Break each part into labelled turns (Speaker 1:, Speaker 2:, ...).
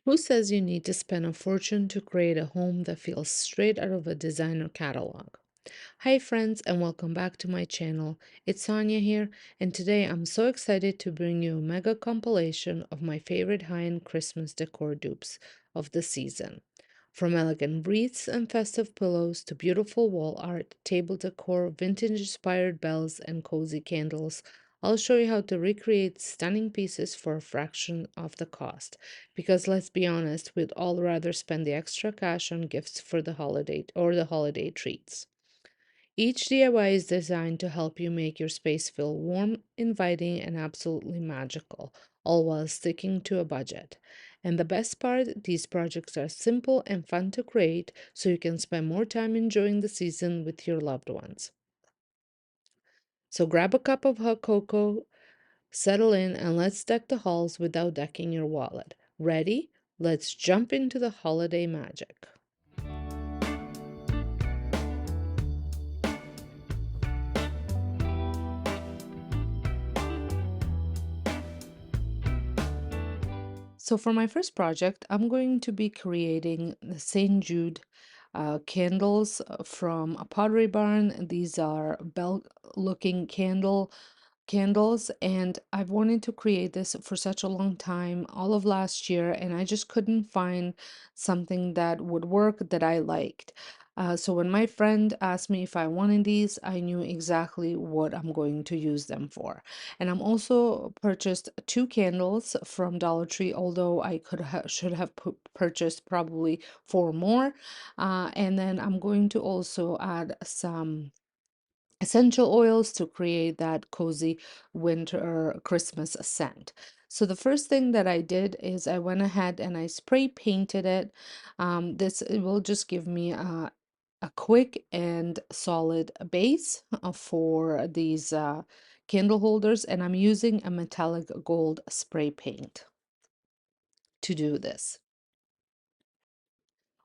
Speaker 1: Who says you need to spend a fortune to create a home that feels straight out of a designer catalog? Hi friends and welcome back to my channel. It's Sonia here and today I'm so excited to bring you a mega compilation of my favorite high-end Christmas decor dupes of the season. From elegant wreaths and festive pillows to beautiful wall art, table decor, vintage-inspired bells, and cozy candles, I'll show you how to recreate stunning pieces for a fraction of the cost. Because let's be honest, we'd all rather spend the extra cash on gifts for the holiday treats. Each DIY is designed to help you make your space feel warm, inviting, and absolutely magical, all while sticking to a budget. And the best part, these projects are simple and fun to create, so you can spend more time enjoying the season with your loved ones. So grab a cup of hot cocoa, settle in, and let's deck the halls without decking your wallet. Ready? Let's jump into the holiday magic. So for my first project, I'm going to be creating the St. Jude candles from a Pottery barn. These are bell-looking candles, and I've wanted to create this for such a long time, all of last year, and I just couldn't find something that would work that I liked. So when my friend asked me if I wanted these, I knew exactly what I'm going to use them for. And I'm also purchased two candles from Dollar Tree, although I should have purchased probably four more. And then I'm going to also add some essential oils to create that cozy winter Christmas scent. So the first thing that I did is I went ahead and I spray painted it. This it will just give me a quick and solid base for these candle holders, and I'm using a metallic gold spray paint to do this.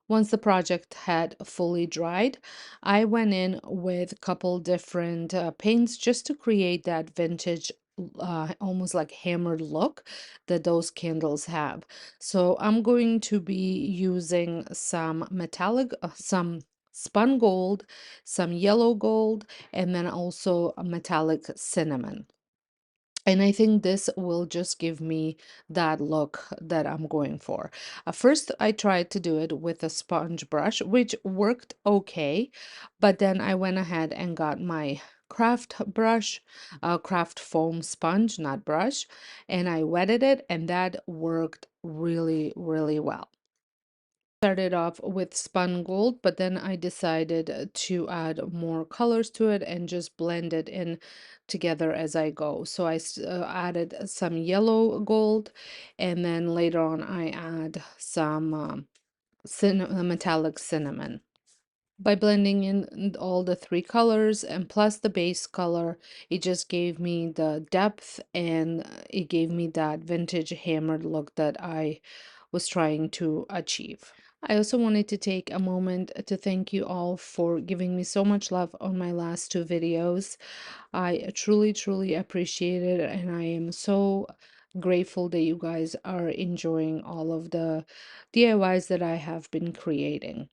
Speaker 1: Once the project had fully dried, I went in with a couple different paints just to create that vintage, almost like hammered look that those candles have. So I'm going to be using some metallic, some spun gold, some yellow gold, and then also a metallic cinnamon. And I think this will just give me that look that I'm going for. First, I tried to do it with a sponge brush, which worked okay, but then I went ahead and got my craft brush, craft foam sponge, not brush, and I wetted it, and that worked really, really well. Started off with spun gold, but then I decided to add more colors to it and just blend it in together as I go. So I added some yellow gold, and then later on I add some metallic cinnamon. By blending in all the three colors and plus the base color, it just gave me the depth and it gave me that vintage hammered look that I was trying to achieve. I also wanted to take a moment to thank you all for giving me so much love on my last two videos. I truly, truly appreciate it, and I am so grateful that you guys are enjoying all of the DIYs that I have been creating.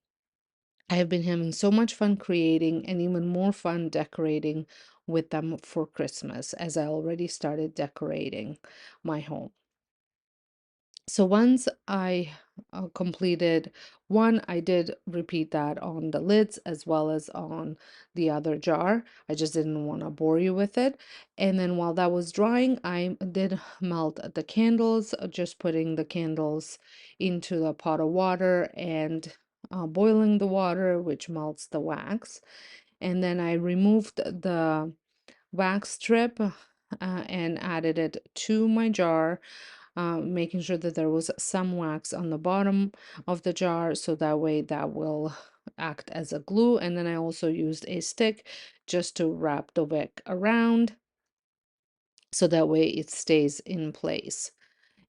Speaker 1: I have been having so much fun creating and even more fun decorating with them for Christmas, as I already started decorating my home. So once I completed one, I did repeat that on the lids as well as on the other jar. I just didn't want to bore you with it. And then while that was drying, I did melt the candles, just putting the candles into the pot of water and boiling the water, which melts the wax. And then I removed the wax strip and added it to my jar, making sure that there was some wax on the bottom of the jar so that way that will act as a glue. And then I also used a stick just to wrap the wick around so that way it stays in place.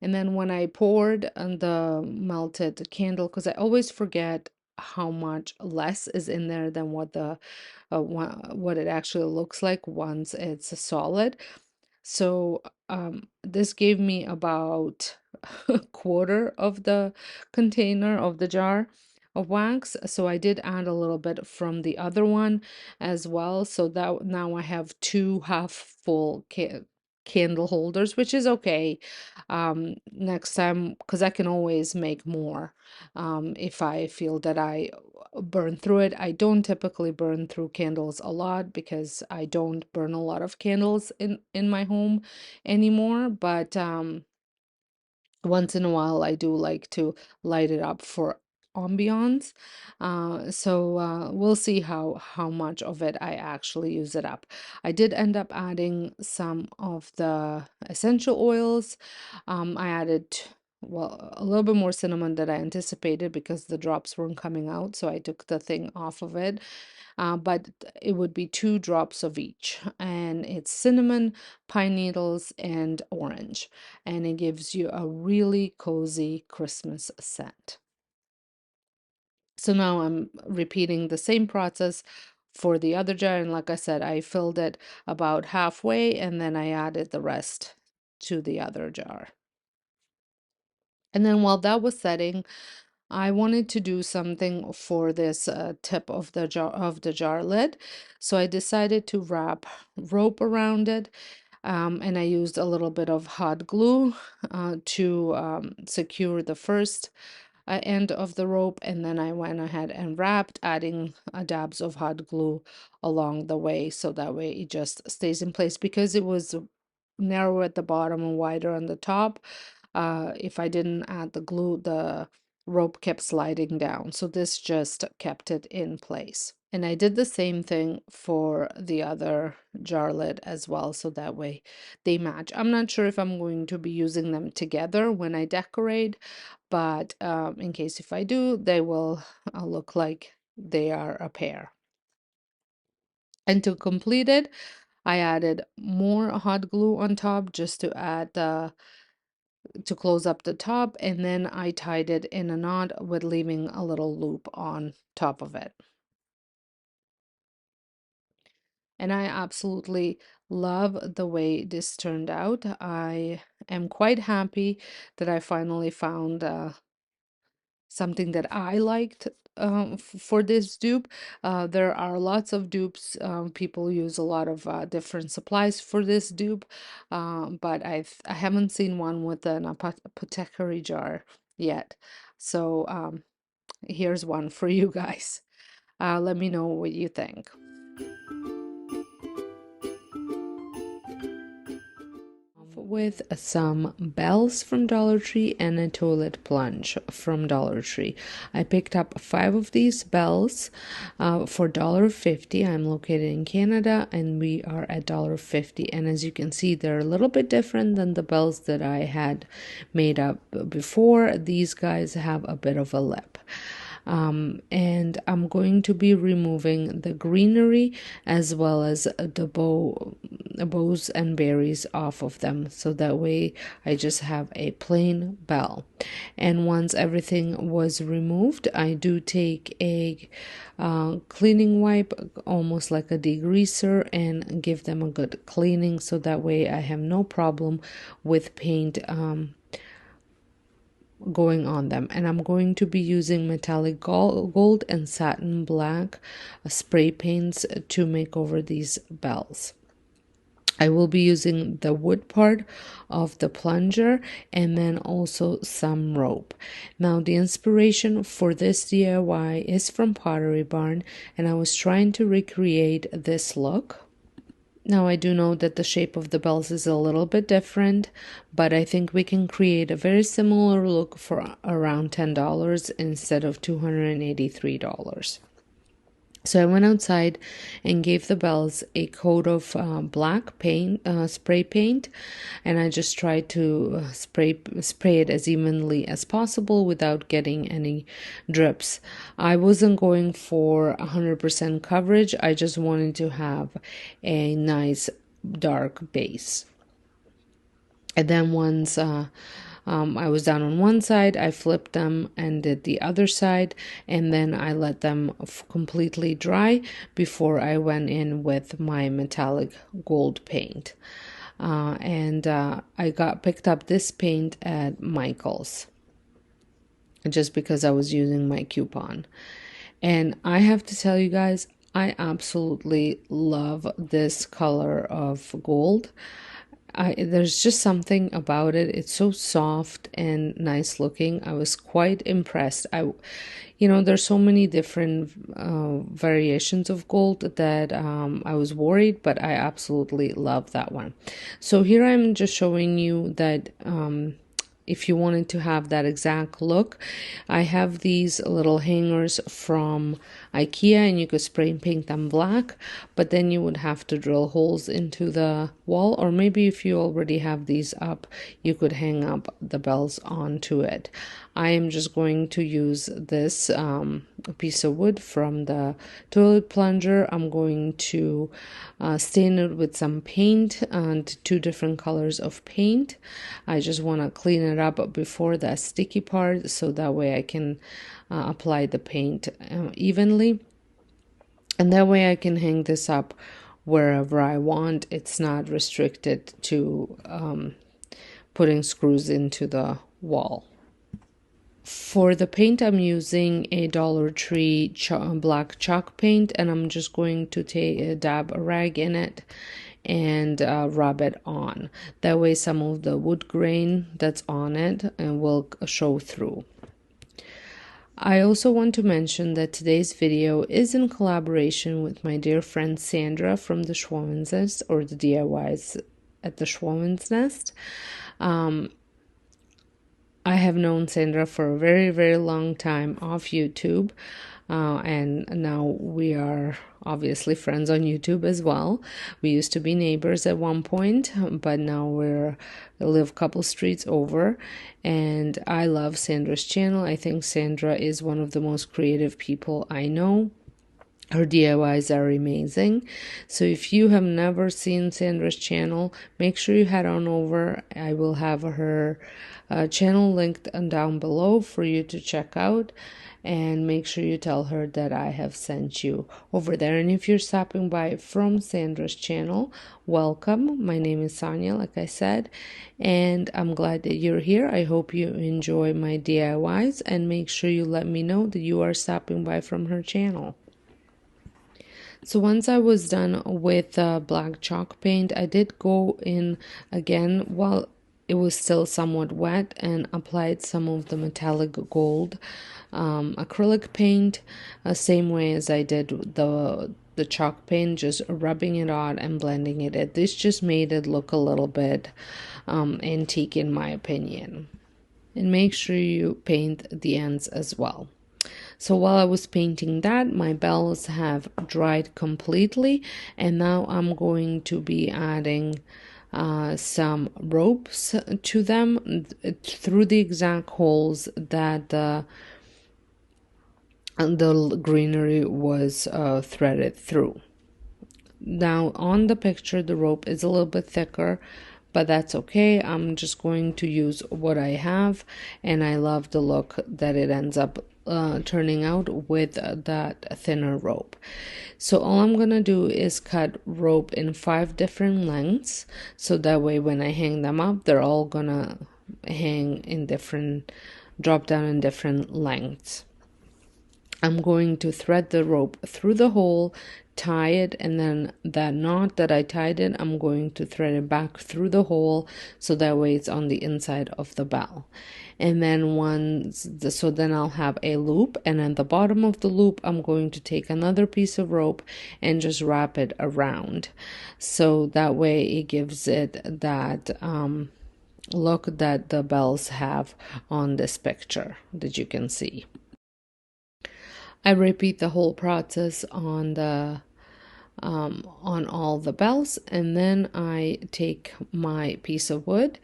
Speaker 1: And then when I poured on the melted candle, because I always forget how much less is in there than what the what it actually looks like once it's solid. So this gave me about quarter of the container of the jar of wax. So I did add a little bit from the other one as well. So that now I have two half full candle holders, which is okay. Next time, because I can always make more if I feel that I burn through it. I don't typically burn through candles a lot because I don't burn a lot of candles in my home anymore, but once in a while I do like to light it up for ambiance. We'll see how much of it I actually use it up. I did end up adding some of the essential oils. I added, well, a little bit more cinnamon than I anticipated because the drops weren't coming out, so I took the thing off of it. But it would be 2 drops of each, and it's cinnamon, pine needles, and orange, and it gives you a really cozy Christmas scent. So now I'm repeating the same process for the other jar, and like I said, I filled it about halfway and then I added the rest to the other jar. And then while that was setting, I wanted to do something for this tip of the jar lid. So I decided to wrap rope around it, and I used a little bit of hot glue to secure the first end of the rope, and then I went ahead and wrapped, adding dabs of hot glue along the way, so that way it just stays in place because it was narrow at the bottom and wider on the top. If I didn't add the glue, the rope kept sliding down, so this just kept it in place. And I did the same thing for the other jar lid as well, so that way they match. I'm not sure if I'm going to be using them together when I decorate, but in case if I do, they will look like they are a pair. And to complete it, I added more hot glue on top just to add the to close up the top, and then I tied it in a knot with leaving a little loop on top of it. And I absolutely love the way this turned out. I am quite happy that I finally found something that I liked for this dupe. There are lots of dupes. People use a lot of different supplies for this dupe, but I haven't seen one with an apothecary jar yet. So here's one for you guys. Let me know what you think. With some bells from Dollar Tree and a toilet plunge from Dollar Tree. I picked up 5 of these bells for $1.50. I'm located in Canada and we are at $1.50. And as you can see, they're a little bit different than the bells that I had made up before. These guys have a bit of a lip. And I'm going to be removing the greenery as well as the bows and berries off of them, so that way I just have a plain bell. And once everything was removed, I do take a cleaning wipe, almost like a degreaser, and give them a good cleaning, so that way I have no problem with paint going on them. And I'm going to be using metallic gold and satin black spray paints to make over these bells. I will be using the wood part of the plunger and then also some rope. Now the inspiration for this DIY is from Pottery Barn, and I was trying to recreate this look. Now I do know that the shape of the bells is a little bit different, but I think we can create a very similar look for around $10 instead of $283. So I went outside and gave the bells a coat of black paint, spray paint, and I just tried to spray it as evenly as possible without getting any drips. I wasn't going for 100% coverage. I just wanted to have a nice dark base. And then once I was done on one side, I flipped them and did the other side, and then I let them completely dry before I went in with my metallic gold paint. and I picked up this paint at Michael's just because I was using my coupon. And I have to tell you guys, I absolutely love this color of gold. There's just something about it. It's so soft and nice looking. I was quite impressed. There's so many different variations of gold that I was worried, but I absolutely love that one. So here I'm just showing you that if you wanted to have that exact look, I have these little hangers from IKEA, and you could spray paint them black, but then you would have to drill holes into the wall, or maybe if you already have these up, you could hang up the bells onto it. I am just going to use this piece of wood from the toilet plunger. I'm going to stain it with some paint and 2 different colors of paint. I just want to clean it up before the sticky part, so that way I can apply the paint evenly, and that way I can hang this up wherever I want. It's not restricted to putting screws into the wall. For the paint, I'm using a Dollar Tree black chalk paint, and I'm just going to dab a rag in it and rub it on. That way some of the wood grain that's on it will show through. I also want to mention that today's video is in collaboration with my dear friend Sandra from the Schwoman's Nest, or the DIYs at the Schwoman's Nest. I have known Sandra for a very, very long time off YouTube, and now we are obviously friends on YouTube as well. We used to be neighbors at one point, but now we live a couple streets over, and I love Sandra's channel. I think Sandra is one of the most creative people I know. Her DIYs are amazing. So if you have never seen Sandra's channel, make sure you head on over. I will have her channel linked down below for you to check out, and make sure you tell her that I have sent you over there. And if you're stopping by from Sandra's channel, welcome. My name is Sonia, like I said, and I'm glad that you're here. I hope you enjoy my DIYs, and make sure you let me know that you are stopping by from her channel. So once I was done with black chalk paint, I did go in again while it was still somewhat wet and applied some of the metallic gold acrylic paint, same way as I did the chalk paint, just rubbing it on and blending it in. This just made it look a little bit antique in my opinion. And make sure you paint the ends as well. So while I was painting that, my bells have dried completely, and now I'm going to be adding some ropes to them through the exact holes that the greenery was threaded through. Now on the picture, the rope is a little bit thicker, but that's okay. I'm just going to use what I have, and I love the look that it ends up turning out with that thinner rope. So all I'm gonna do is cut rope in 5 different lengths, so that way when I hang them up, they're all gonna hang in drop down in different lengths. I'm going to thread the rope through the hole, tie it, and then that knot that I tied it, I'm going to thread it back through the hole, so that way it's on the inside of the bell. And then then I'll have a loop, and at the bottom of the loop I'm going to take another piece of rope and just wrap it around, so that way it gives it that look that the bells have on this picture that you can see. I repeat the whole process on all the bells, and then I take my piece of wood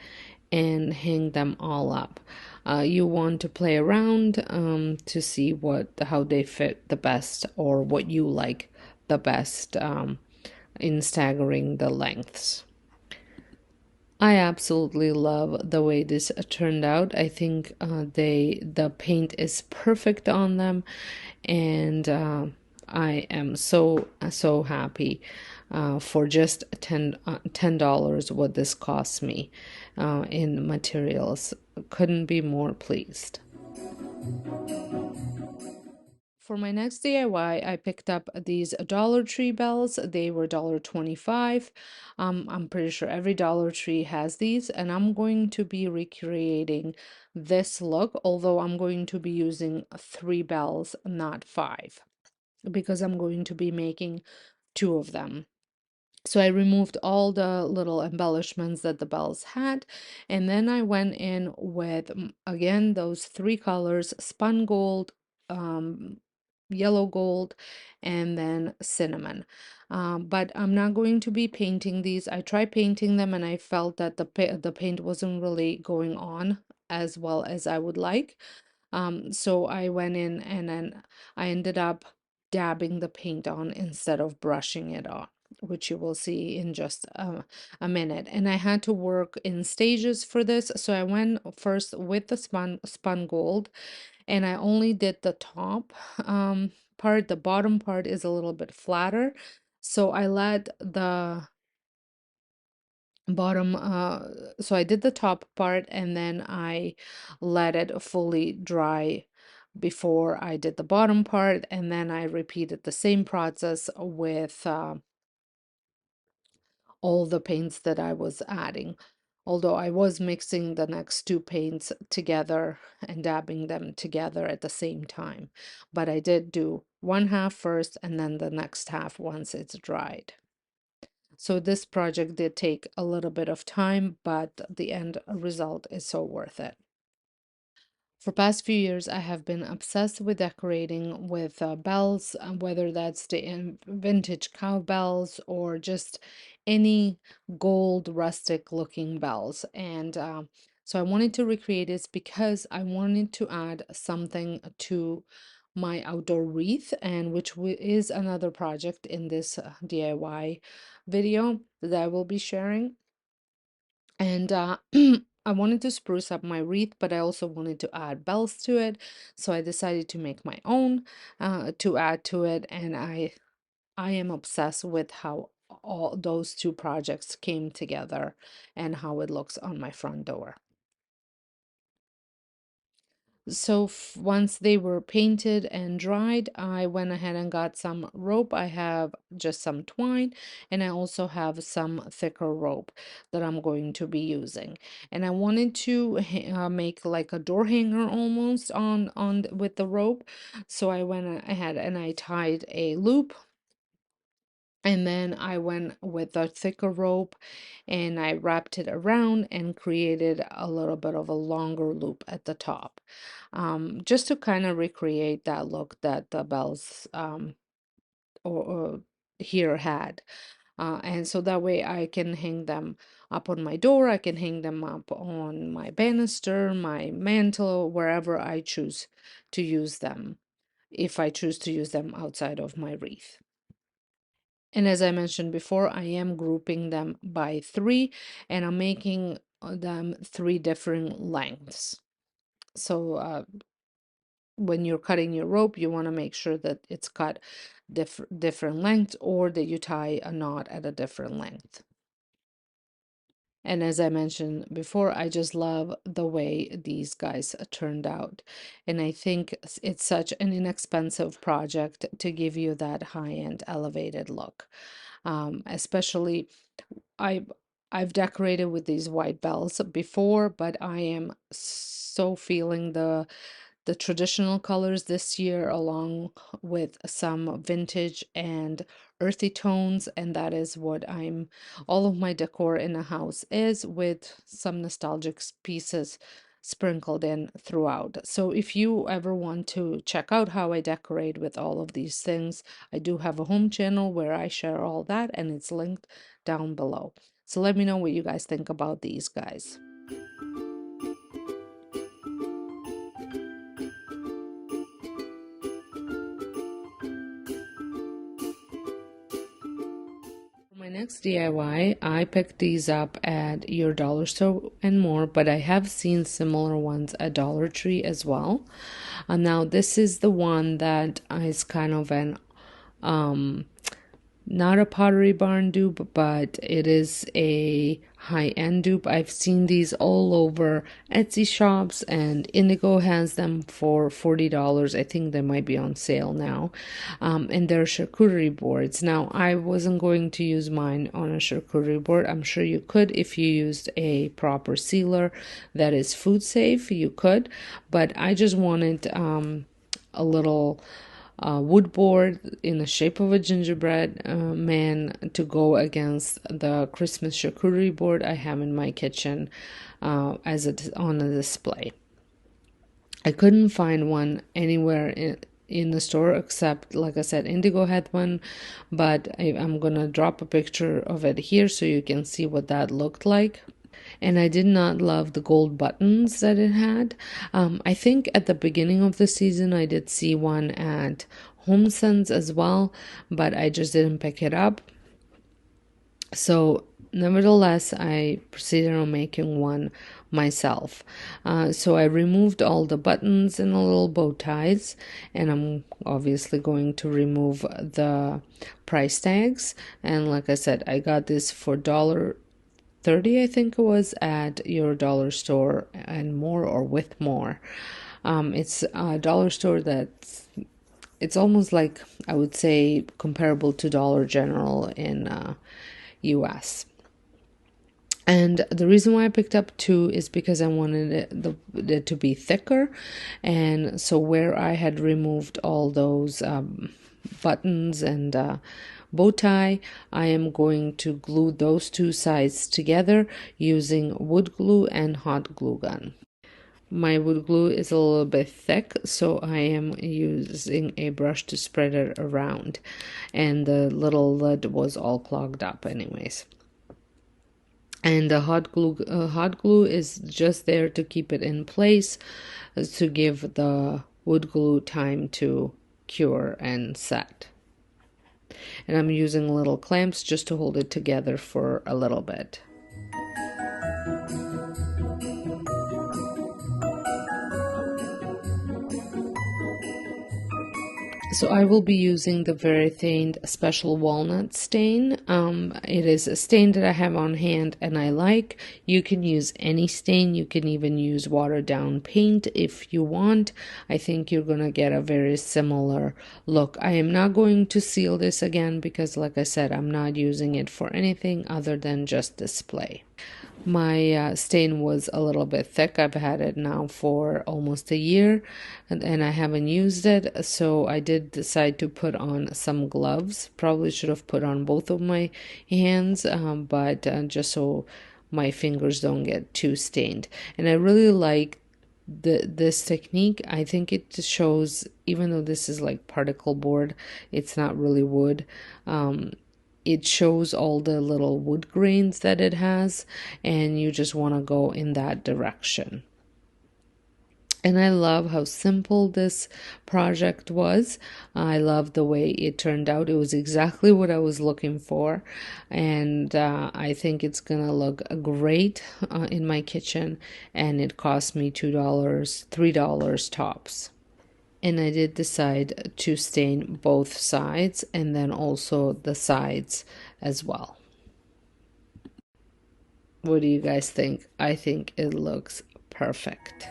Speaker 1: and hang them all up. You want to play around to see how they fit the best, or what you like the best in staggering the lengths. I absolutely love the way this turned out. I think the paint is perfect on them, and I am so happy for just $10 what this cost me in materials. Couldn't be more pleased. For my next DIY, I picked up these Dollar Tree bells. They were $1.25. I'm pretty sure every Dollar Tree has these, and I'm going to be recreating this look, although I'm going to be using 3 bells, not 5, because I'm going to be making 2 of them. So I removed all the little embellishments that the bells had, and then I went in with, again, those 3 colors, spun gold, um, yellow gold, and then cinnamon. But I'm not going to be painting these. I tried painting them and I felt that the paint wasn't really going on as well as I would like. So I went in and then I ended up dabbing the paint on instead of brushing it on, which you will see in just a minute. And I had to work in stages for this. So I went first with the spun gold, and I only did the top part. The bottom part is a little bit flatter. So I let the bottom so I did the top part and then I let it fully dry before I did the bottom part, and then I repeated the same process with all the paints that I was adding, although I was mixing the next 2 paints together and dabbing them together at the same time. But I did do one half first and then the next half once it's dried. So this project did take a little bit of time, but the end result is so worth it. For past few years, I have been obsessed with decorating with bells, whether that's the vintage cowbells or just any gold rustic looking bells. And so I wanted to recreate this because I wanted to add something to my outdoor wreath, and which is another project in this DIY video that I will be sharing. And I wanted to spruce up my wreath, but I also wanted to add bells to it. So I decided to make my own to add to it. And I am obsessed with how all those 2 projects came together and how it looks on my front door. So once they were painted and dried, I went ahead and got some rope. I have just some twine, and I also have some thicker rope that I'm going to be using. And I wanted to make like a door hanger almost on with the rope. So I went ahead and I tied a loop, and then I went with a thicker rope and I wrapped it around and created a little bit of a longer loop at the top, just to kind of recreate that look that the bells or here had. And so that way I can hang them up on my door, I can hang them up on my banister, my mantle, wherever I choose to use them, if I choose to use them outside of my wreath. And as I mentioned before, I am grouping them by 3, and I'm making them 3 different lengths. So when you're cutting your rope, you want to make sure that it's cut different lengths, or that you tie a knot at a different length. And as I mentioned before, I just love the way these guys turned out. And I think it's such an inexpensive project to give you that high-end elevated look. Especially I I've decorated with these white bells before, but I am so feeling the traditional colors this year, along with some vintage and earthy tones, and that is what all of my decor in the house is, with some nostalgic pieces sprinkled in throughout. So if you ever want to check out how I decorate with all of these things, I do have a home channel where I share all that, and it's linked down below. So let me know what you guys think about these guys. For my next DIY, I picked these up at your dollar store and more, but I have seen similar ones at Dollar Tree as well. Now this is the one that is kind of an not a Pottery Barn dupe, but it is a high-end dupe. I've seen these all over Etsy shops, and Indigo has them for $40. I think they might be on sale now. And they're charcuterie boards. Now, I wasn't going to use mine on a charcuterie board. I'm sure you could if you used a proper sealer that is food safe. You could, but I just wanted a little wood board in the shape of a gingerbread man to go against the Christmas charcuterie board I have in my kitchen on a display. I couldn't find one anywhere in the store except, like I said, Indigo had one, but I'm gonna drop a picture of it here so you can see what that looked like. And I did not love the gold buttons that it had. I think at the beginning of the season I did see one at HomeSense as well, but I just didn't pick it up. So nevertheless, I proceeded on making one myself. So I removed all the buttons and the little bow ties, and I'm obviously going to remove the price tags. And like I said, I got this for $1.30, I think it was, at your dollar store and more, or with more. It's a dollar store it's almost like, I would say, comparable to Dollar General in US. And the reason why I picked up two is because I wanted it to be thicker. And so where I had removed all those buttons and bow tie, I am going to glue those two sides together using wood glue and hot glue gun. My wood glue is a little bit thick, so I am using a brush to spread it around, and the little lid was all clogged up anyways. And the hot glue is just there to keep it in place, to give the wood glue time to cure and set. And I'm using little clamps just to hold it together for a little bit. So I will be using the very thin special walnut stain. It is a stain that I have on hand and I like. You can use any stain. You can even use watered down paint if you want. I think you're going to get a very similar look. I am not going to seal this again because, like I said, I'm not using it for anything other than just display. My stain was a little bit thick. I've had it now for almost a year and I haven't used it. So I did decide to put on some gloves. Probably should have put on both of my hands, but just so my fingers don't get too stained. And I really like this technique. I think it shows, even though this is like particle board, it's not really wood. It shows all the little wood grains that it has, and you just want to go in that direction. And I love how simple this project was. I love the way it turned out. It was exactly what I was looking for. And I think it's going to look great in my kitchen. And it cost me $2, $3 tops. And I did decide to stain both sides and then also the sides as well. What do you guys think? I think it looks perfect.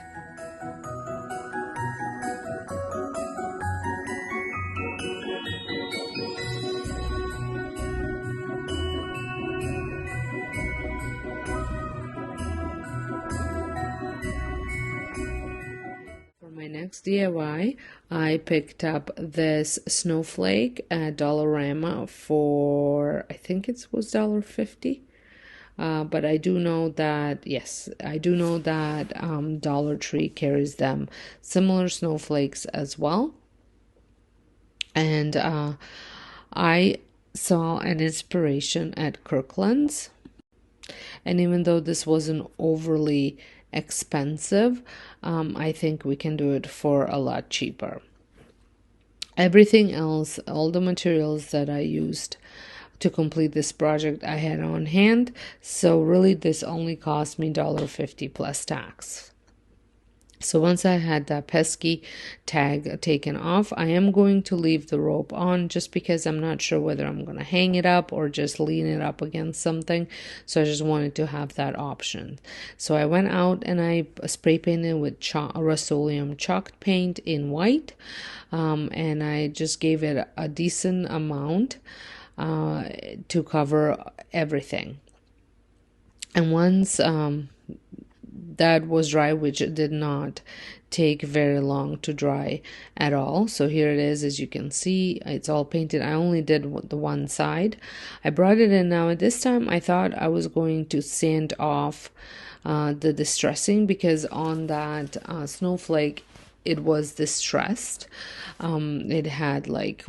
Speaker 1: My next DIY, I picked up this snowflake at Dollarama for, I think it was $1.50. But I do know that, yes, I do know that Dollar Tree carries them similar snowflakes as well. And I saw an inspiration at Kirkland's. And even though this wasn't overly expensive, I think we can do it for a lot cheaper. Everything else, all the materials that I used to complete this project, I had on hand, so really this only cost me $1.50 plus tax. So once I had that pesky tag taken off, I am going to leave the rope on just because I'm not sure whether I'm going to hang it up or just lean it up against something. So I just wanted to have that option. So I went out and I spray painted with Rust-Oleum chalk paint in white. And I just gave it a decent amount to cover everything. And once that was dry, which did not take very long to dry at all. So here it is, as you can see, it's all painted. I only did the one side. I brought it in now. At this time, I thought I was going to sand off the distressing because on that snowflake, it was distressed. It had like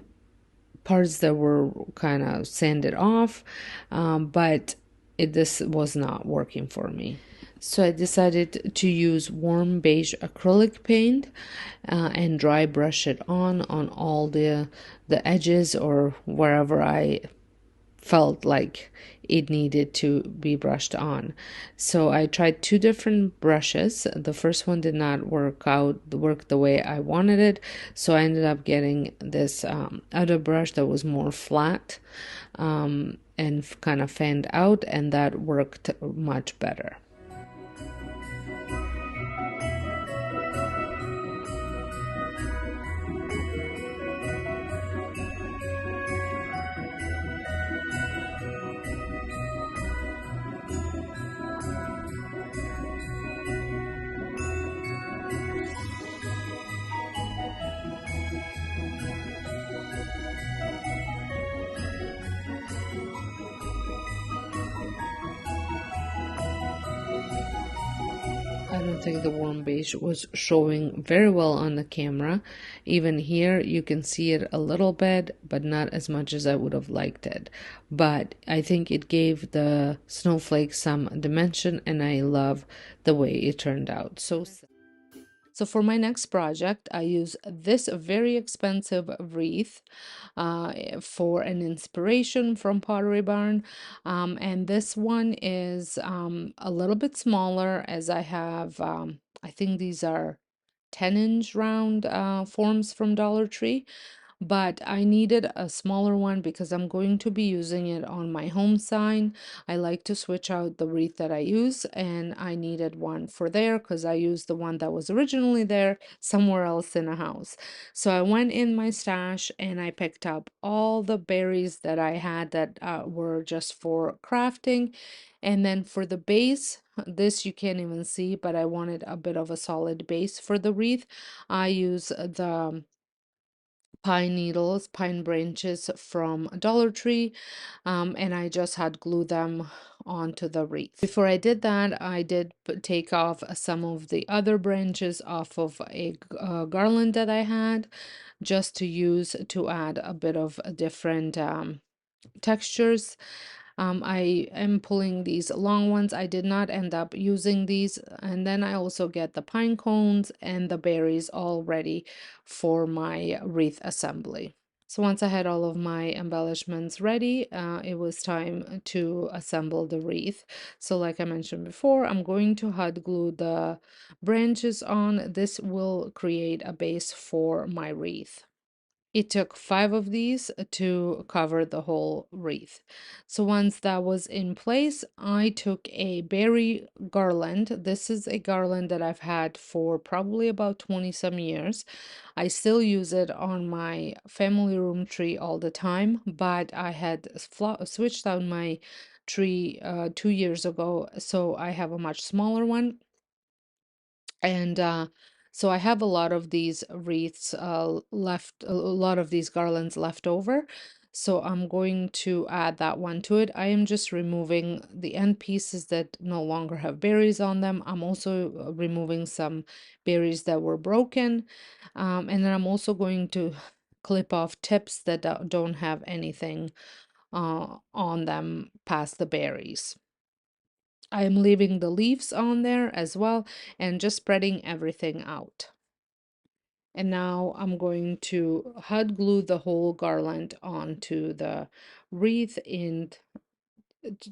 Speaker 1: parts that were kind of sanded off, but this was not working for me. So I decided to use warm beige acrylic paint and dry brush it on all the edges or wherever I felt like it needed to be brushed on. So I tried two different brushes. The first one did not work the way I wanted it, so I ended up getting this other brush that was more flat and kind of fanned out, and that worked much better. I don't think the warm beige was showing very well on the camera. Even here, you can see it a little bit, but not as much as I would have liked it. But I think it gave the snowflake some dimension, and I love the way it turned out. So for my next project, I use this very expensive wreath for an inspiration from Pottery Barn. And this one is a little bit smaller as I have, I think these are 10-inch round forms from Dollar Tree, but I needed a smaller one because I'm going to be using it on my home sign. I like to switch out the wreath that I use, and I needed one for there because I used the one that was originally there somewhere else in a house. So I went in my stash and I picked up all the berries that I had that were just for crafting. And then for the base, this you can't even see, but I wanted a bit of a solid base for the wreath. I use the pine needles, pine branches from Dollar Tree, and I just had glued them onto the wreath. Before I did that, I did take off some of the other branches off of a garland that I had just to use to add a bit of a different textures. I am pulling these long ones. I did not end up using these. And then I also get the pine cones and the berries all ready for my wreath assembly. So once I had all of my embellishments ready, it was time to assemble the wreath. So like I mentioned before, I'm going to hot glue the branches on. This will create a base for my wreath. It took 5 of these to cover the whole wreath. So once that was in place, I took a berry garland. This is a garland that I've had for probably about 20 some years. I still use it on my family room tree all the time, but I had switched out my tree 2 years ago, so I have a much smaller one. And so I have a lot of these wreaths left, a lot of these garlands left over. So I'm going to add that one to it. I am just removing the end pieces that no longer have berries on them. I'm also removing some berries that were broken. And then I'm also going to clip off tips that don't have anything on them past the berries. I'm leaving the leaves on there as well and just spreading everything out. And now I'm going to hot glue the whole garland onto the wreath, and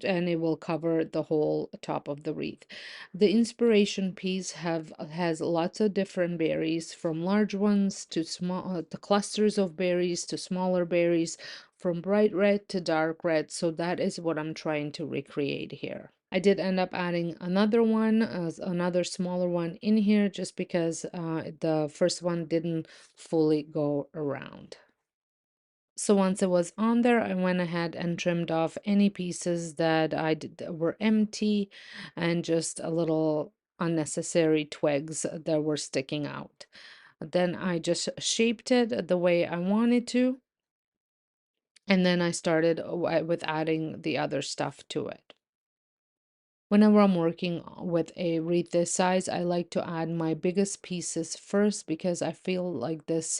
Speaker 1: and it will cover the whole top of the wreath. The inspiration piece has lots of different berries, from large ones to small, the clusters of berries to smaller berries, from bright red to dark red. So that is what I'm trying to recreate here. I did end up adding another one, another smaller one in here, just because the first one didn't fully go around. So once it was on there, I went ahead and trimmed off any pieces that were empty, and just a little unnecessary twigs that were sticking out. Then I just shaped it the way I wanted to, and then I started with adding the other stuff to it. Whenever I'm working with a wreath this size, I like to add my biggest pieces first, because I feel like this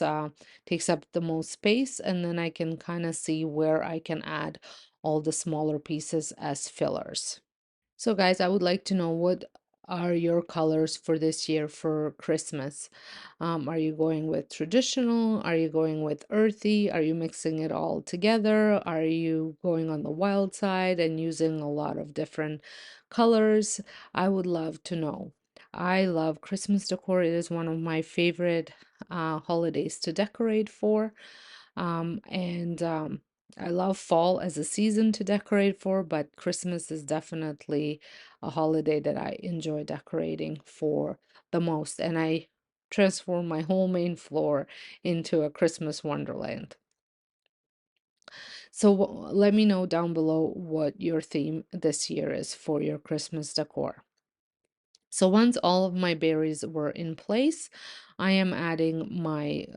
Speaker 1: takes up the most space, and then I can kind of see where I can add all the smaller pieces as fillers. So guys, I would like to know, what are your colors for this year for Christmas? Are you going with traditional? Are you going with earthy? Are you mixing it all together? Are you going on the wild side and using a lot of different colors? I would love to know. I love Christmas decor. It is one of my favorite holidays to decorate for. And I love fall as a season to decorate for, but Christmas is definitely a holiday that I enjoy decorating for the most. And I transform my whole main floor into a Christmas wonderland. So let me know down below what your theme this year is for your Christmas decor. So once all of my berries were in place, I am adding my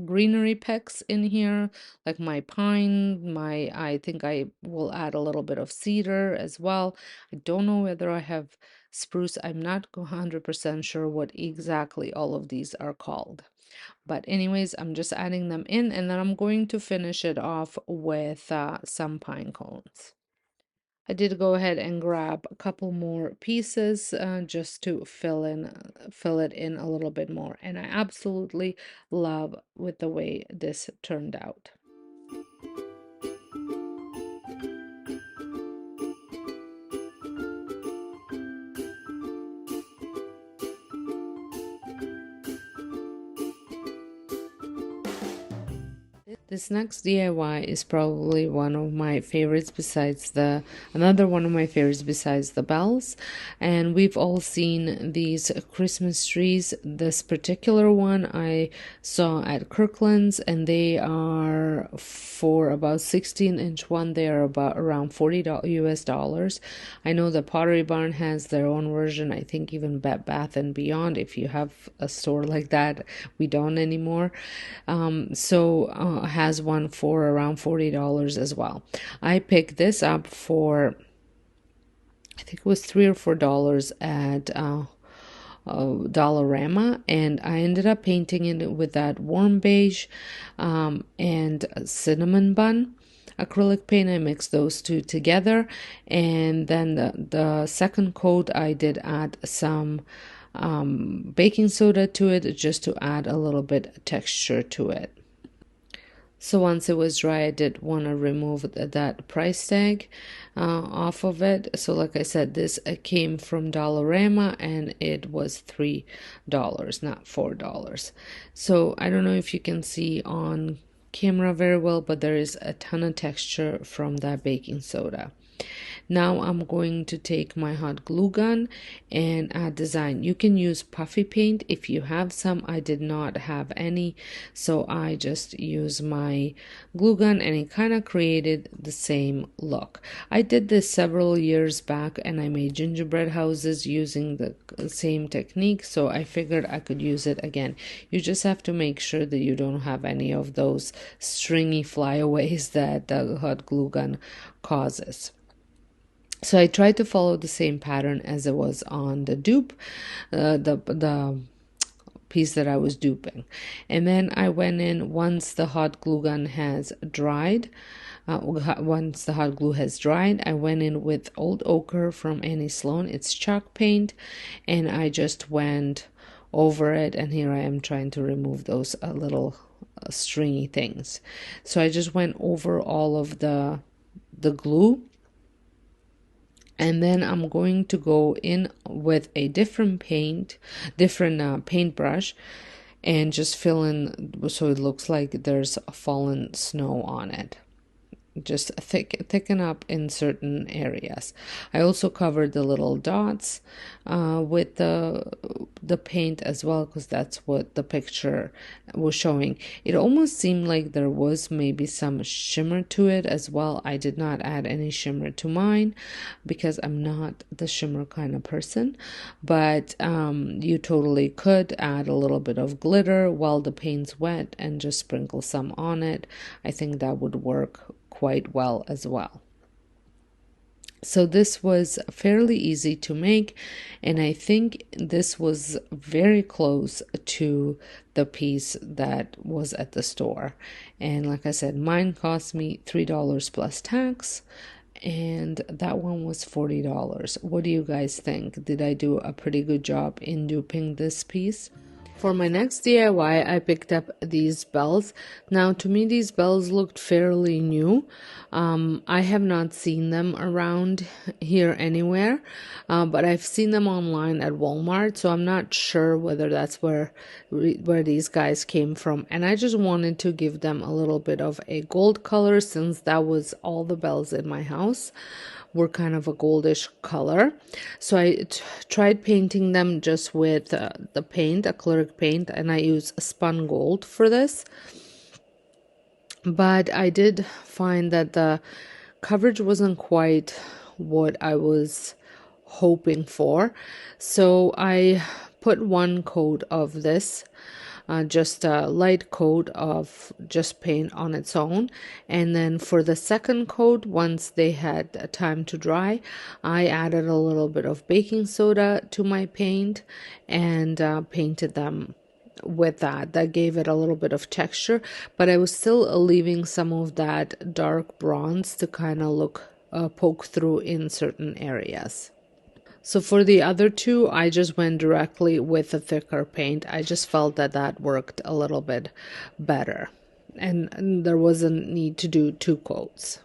Speaker 1: greenery picks in here, like my pine, I think I will add a little bit of cedar as well. I don't know whether I have spruce. I'm not 100% sure what exactly all of these are called. But anyways, I'm just adding them in, and then I'm going to finish it off with some pine cones. I did go ahead and grab a couple more pieces just to fill it in a little bit more. And I absolutely love with the way this turned out. This next DIY is probably one of my favorites besides another one of my favorites besides the bells. And we've all seen these Christmas trees. This particular one I saw at Kirkland's, and they are for about 16-inch one. They are about around $40 US dollars. I know the Pottery Barn has their own version. I think even Bed Bath and Beyond, if you have a store like that. We don't anymore. Has one for around $40 as well. I picked this up for, I think it was $3 or $4 at Dollarama, and I ended up painting it with that warm beige and cinnamon bun acrylic paint. I mixed those two together, and then the second coat I did add some baking soda to it, just to add a little bit of texture to it. So once it was dry, I did want to remove that price tag off of it. So like I said, this came from Dollarama, and it was $3, not $4. So I don't know if you can see on camera very well, but there is a ton of texture from that baking soda. Now I'm going to take my hot glue gun and add design. You can use puffy paint if you have some. I did not have any, so I just use my glue gun, and it kind of created the same look. I did this several years back, and I made gingerbread houses using the same technique, so I figured I could use it again. You just have to make sure that you don't have any of those stringy flyaways that the hot glue gun causes. So I tried to follow the same pattern as it was on the dupe, the piece that I was duping. And then I went in, once the hot glue gun has dried, once the hot glue has dried, I went in with Old Ochre from Annie Sloan. It's chalk paint, and I just went over it, and here I am trying to remove those little stringy things. So I just went over all of the glue, And then I'm going to go in with a different paintbrush, and just fill in so it looks like there's a fallen snow on it, just thicken up in certain areas. I also covered the little dots with the paint as well, because that's what the picture was showing. It almost seemed like there was maybe some shimmer to it as well. I did not add any shimmer to mine because I'm not the shimmer kind of person, but you totally could add a little bit of glitter while the paint's wet and just sprinkle some on it. I think that would work quite well as well. So this was fairly easy to make, and I think this was very close to the piece that was at the store. And like I said, mine cost me $3 plus tax, and that one was $40. What do you guys think? Did I do a pretty good job in duping this piece? For my next DIY, I picked up these bells. Now, to me, these bells looked fairly new. I have not seen them around here anywhere, but I've seen them online at Walmart, so I'm not sure whether that's where these guys came from. And I just wanted to give them a little bit of a gold color, since that was all the bells in my house were kind of a goldish color. So I tried painting them just with the paint, acrylic paint, and I use spun gold for this. But I did find that the coverage wasn't quite what I was hoping for. So I put one coat of this, just a light coat of just paint on its own. And then for the second coat, once they had time to dry, I added a little bit of baking soda to my paint and painted them with that. That gave it a little bit of texture, but I was still leaving some of that dark bronze to kind of look poke through in certain areas. So for the other two, I just went directly with a thicker paint. I just felt that that worked a little bit better, and there wasn't need to do two coats.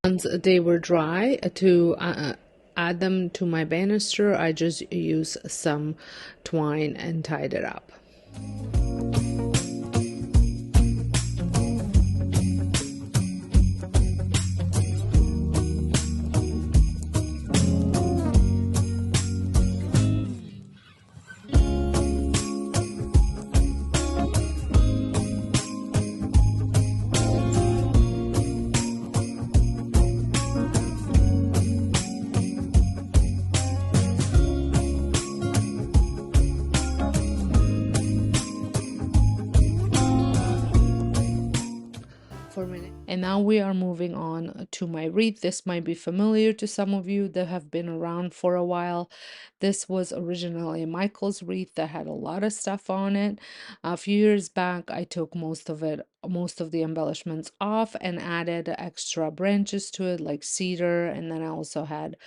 Speaker 1: Once they were dry, to add them to my banister, I just use some twine and tied it up. And now we are moving on to my wreath. This might be familiar to some of you that have been around for a while. This was originally Michael's wreath that had a lot of stuff on it. A few years back, I took most of the embellishments off and added extra branches to it, like cedar, and then I also had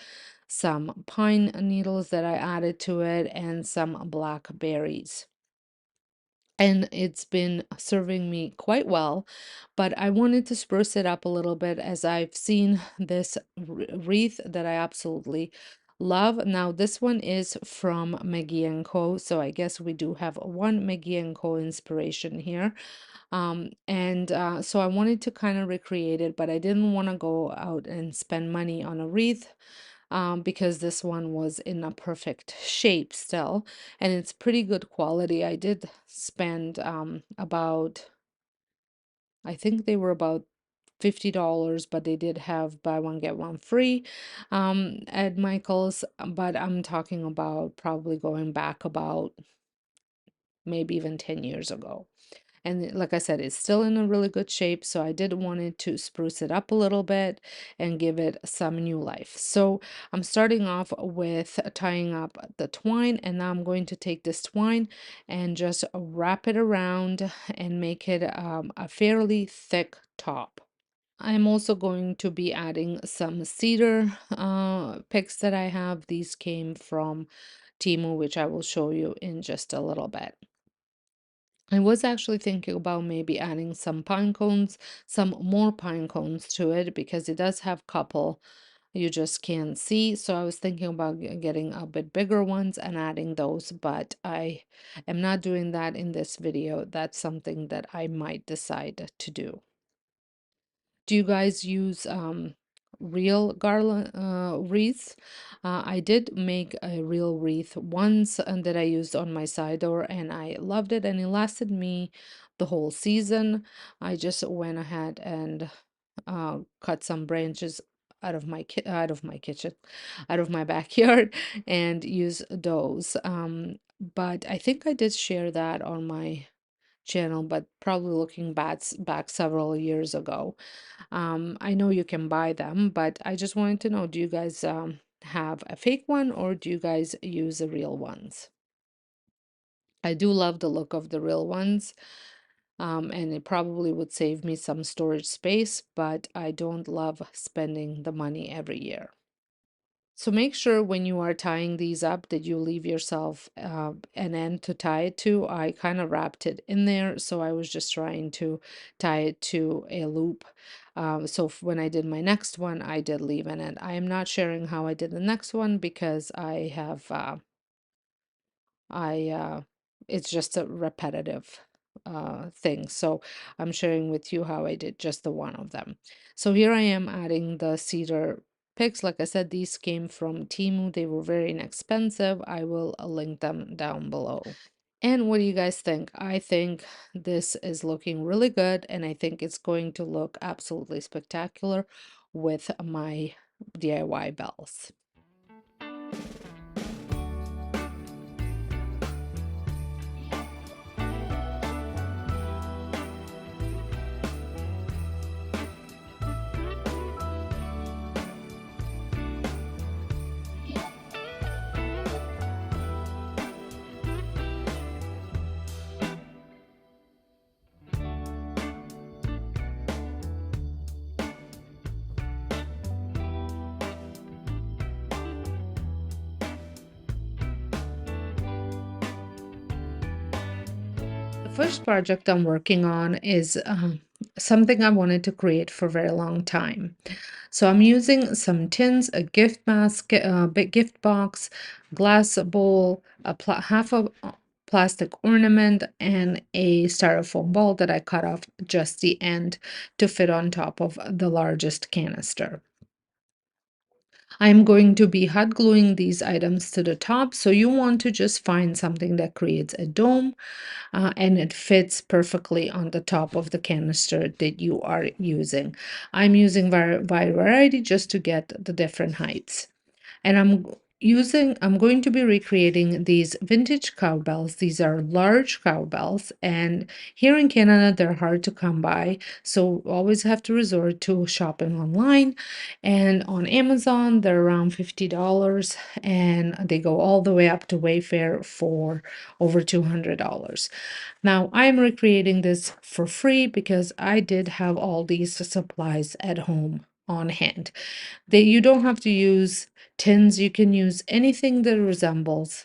Speaker 1: some pine needles that I added to it and some blackberries, and it's been serving me quite well. But I wanted to spruce it up a little bit, as I've seen this wreath that I absolutely love. Now this one is from Maggie & Co, so I guess we do have one Maggie & Co inspiration here. And so I wanted to kind of recreate it, but I didn't want to go out and spend money on a wreath, because this one was in a perfect shape still, and it's pretty good quality. I did spend about, I think they were about $50, but they did have buy one get one free at Michael's. But I'm talking about probably going back about maybe even 10 years ago. And like I said, it's still in a really good shape, so I did want it to spruce it up a little bit and give it some new life. So I'm starting off with tying up the twine, and now I'm going to take this twine and just wrap it around and make it a fairly thick top. I'm also going to be adding some cedar picks that I have. These came from Timu, which I will show you in just a little bit. I was actually thinking about maybe adding some pine cones, some more pine cones to it because it does have couple you just can't see. So I was thinking about getting a bit bigger ones and adding those, but I am not doing that in this video. That's something that I might decide to do. Do you guys use real garland wreaths? I did make a real wreath once and that I used on my side door and I loved it and it lasted me the whole season. I just went ahead and cut some branches out of my kitchen, out of my backyard and use those. But I think I did share that on my channel, but probably looking back several years ago. I know you can buy them, but I just wanted to know, do you guys have a fake one or do you guys use the real ones? I do love the look of the real ones, and it probably would save me some storage space, but I don't love spending the money every year. So make sure when you are tying these up that you leave yourself an end to tie it to. I kind of wrapped it in there, so I was just trying to tie it to a loop. When I did my next one, I did leave an end. I am not sharing how I did the next one because I it's just a repetitive thing. So I'm sharing with you how I did just the one of them. So here I am adding the cedar picks. Like I said, these came from Timu. They were very inexpensive. I will link them down below. And what do you guys think? I think this is looking really good, and I think it's going to look absolutely spectacular with my DIY bells. The first project I'm working on is something I wanted to create for a very long time. So I'm using some tins, a gift basket, a big gift box, glass bowl, half a plastic ornament, and a styrofoam ball that I cut off just the end to fit on top of the largest canister. I'm going to be hot gluing these items to the top, so you want to just find something that creates a dome and it fits perfectly on the top of the canister that you are using. I'm using variety just to get the different heights. And I'm going to be recreating these vintage cowbells. These are large cowbells, and here in Canada, they're hard to come by. So always have to resort to shopping online. And on Amazon, they're around $50, and they go all the way up to Wayfair for over $200. Now, I'm recreating this for free because I did have all these supplies at home on hand. You don't have to use tins, you can use anything that resembles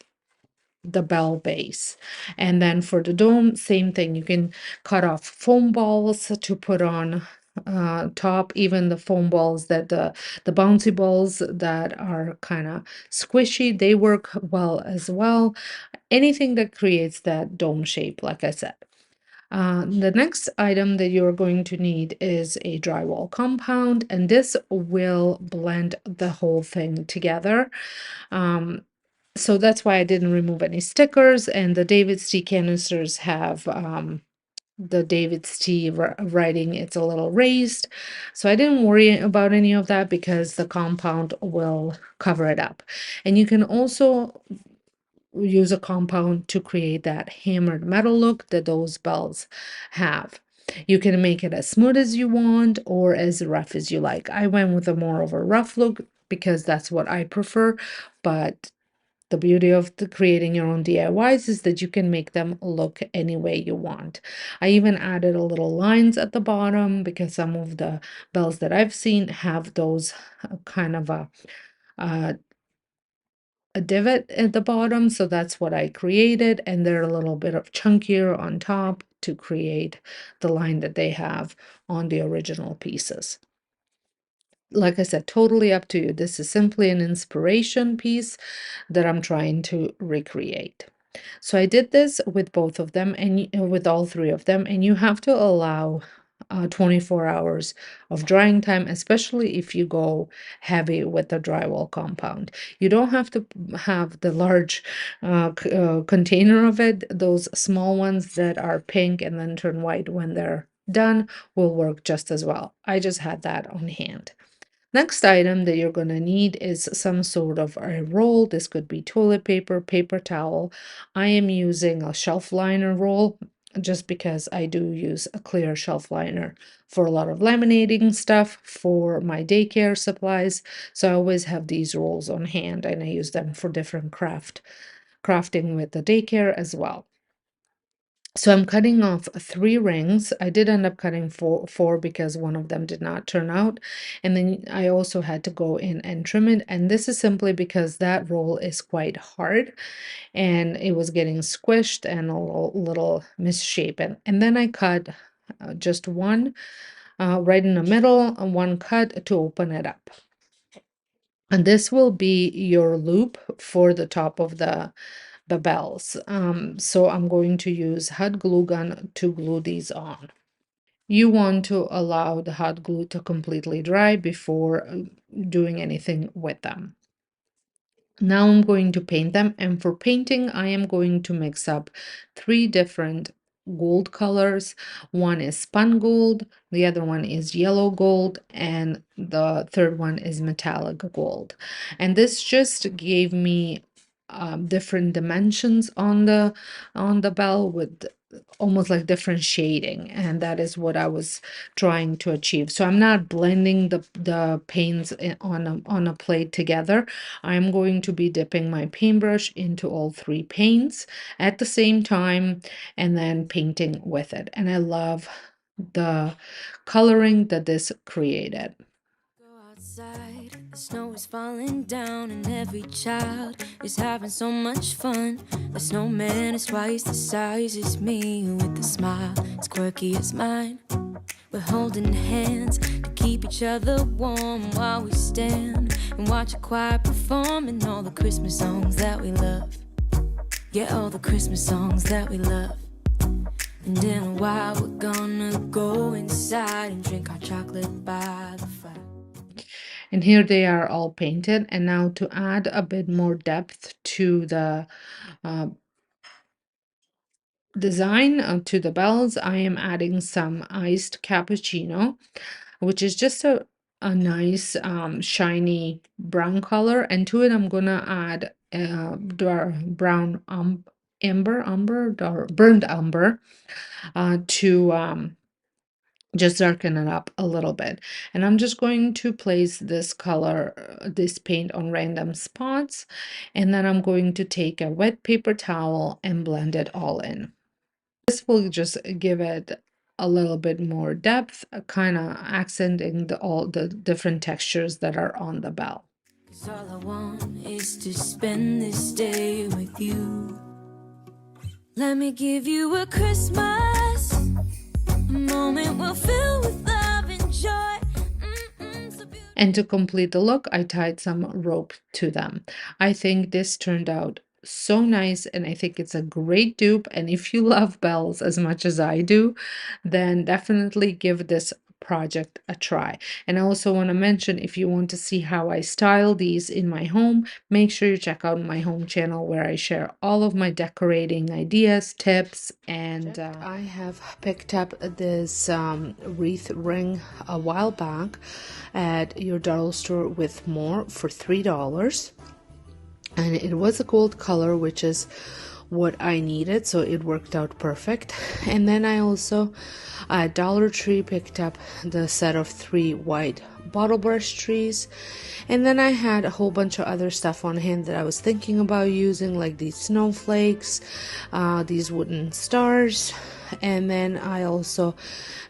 Speaker 1: the bell base. And then for the dome, same thing. You can cut off foam balls to put on top, even the foam balls that the bouncy balls that are kind of squishy, they work well as well. Anything that creates that dome shape, like I said. The next item that you're going to need is a drywall compound, and this will blend the whole thing together. Um, so that's why I didn't remove any stickers, and the David's tea canisters have the David's tea writing. It's a little raised, so I didn't worry about any of that because the compound will cover it up. And you can also use a compound to create that hammered metal look that those bells have. You can make it as smooth as you want or as rough as you like. I went with a more of a rough look because that's what I prefer, but the beauty of creating your own DIYs is that you can make them look any way you want. I even added a little lines at the bottom because some of the bells that I've seen have those kind of uh, a divot at the bottom, so that's what I created, and they're a little bit of chunkier on top to create the line that they have on the original pieces. Like I said, totally up to you. This is simply an inspiration piece that I'm trying to recreate. So I did this with both of them and with all three of them, and you have to allow 24 hours of drying time, especially if you go heavy with the drywall compound. You don't have to have the large container of it. Those small ones that are pink and then turn white when they're done will work just as well. I just had that on hand. Next item that you're going to need is some sort of a roll. This could be toilet paper, paper towel. I am using a shelf liner roll just because I do use a clear shelf liner for a lot of laminating stuff for my daycare supplies. So I always have these rolls on hand and I use them for different crafting with the daycare as well. So I'm cutting off 3 rings. I did end up cutting four because one of them did not turn out. And then I also had to go in and trim it. And this is simply because that roll is quite hard and it was getting squished and a little misshapen. And then I cut just one right in the middle and one cut to open it up. And this will be your loop for the top of the bells. So I'm going to use hot glue gun to glue these on. You want to allow the hot glue to completely dry before doing anything with them. Now I'm going to paint them, and for painting I am going to mix up 3 different gold colors. One is spun gold, the other one is yellow gold, and the third one is metallic gold. And this just gave me different dimensions on the bell with almost like different shading, and that is what I was trying to achieve. So I'm not blending the paints on a plate together. I'm going to be dipping my paintbrush into all 3 paints at the same time and then painting with it. And I love the coloring that this created.
Speaker 2: Outside, the snow is falling down and every child is having so much fun. The snowman is twice the size as me with a smile as quirky as mine. We're holding hands to keep each other warm while we stand and watch a choir performing all the Christmas songs that we love. Yeah, all the Christmas songs that we love. And in a while we're gonna go inside and drink our chocolate by the fire.
Speaker 1: And here they are all painted. And now to add a bit more depth to the design to the bells, I am adding some iced cappuccino, which is just a nice shiny brown color. And to it, I'm gonna add brown umber or burnt umber to just darken it up a little bit. And I'm just going to place this color, this paint on random spots. And then I'm going to take a wet paper towel and blend it all in. This will just give it a little bit more depth, kind of accenting all the different textures that are on the bell.
Speaker 2: 'Cause all I want is to spend this day with you. Let me give you a Christmas, a moment we'll fill with love and joy.
Speaker 1: And to complete the look, I tied some rope to them. I think this turned out so nice, and I think it's a great dupe. And if you love bells as much as I do, then definitely give this project a try. And I also want to mention, if you want to see how I style these in my home, make sure you check out my home channel where I share all of my decorating ideas, tips, and I have picked up this wreath ring a while back at your dollar store with more for $3. and it was a gold color, which is what I needed, so it worked out perfect. And then I also at Dollar Tree picked up the set of 3 white bottle brush trees, and then I had a whole bunch of other stuff on hand that I was thinking about using, like these snowflakes, these wooden stars, and then I also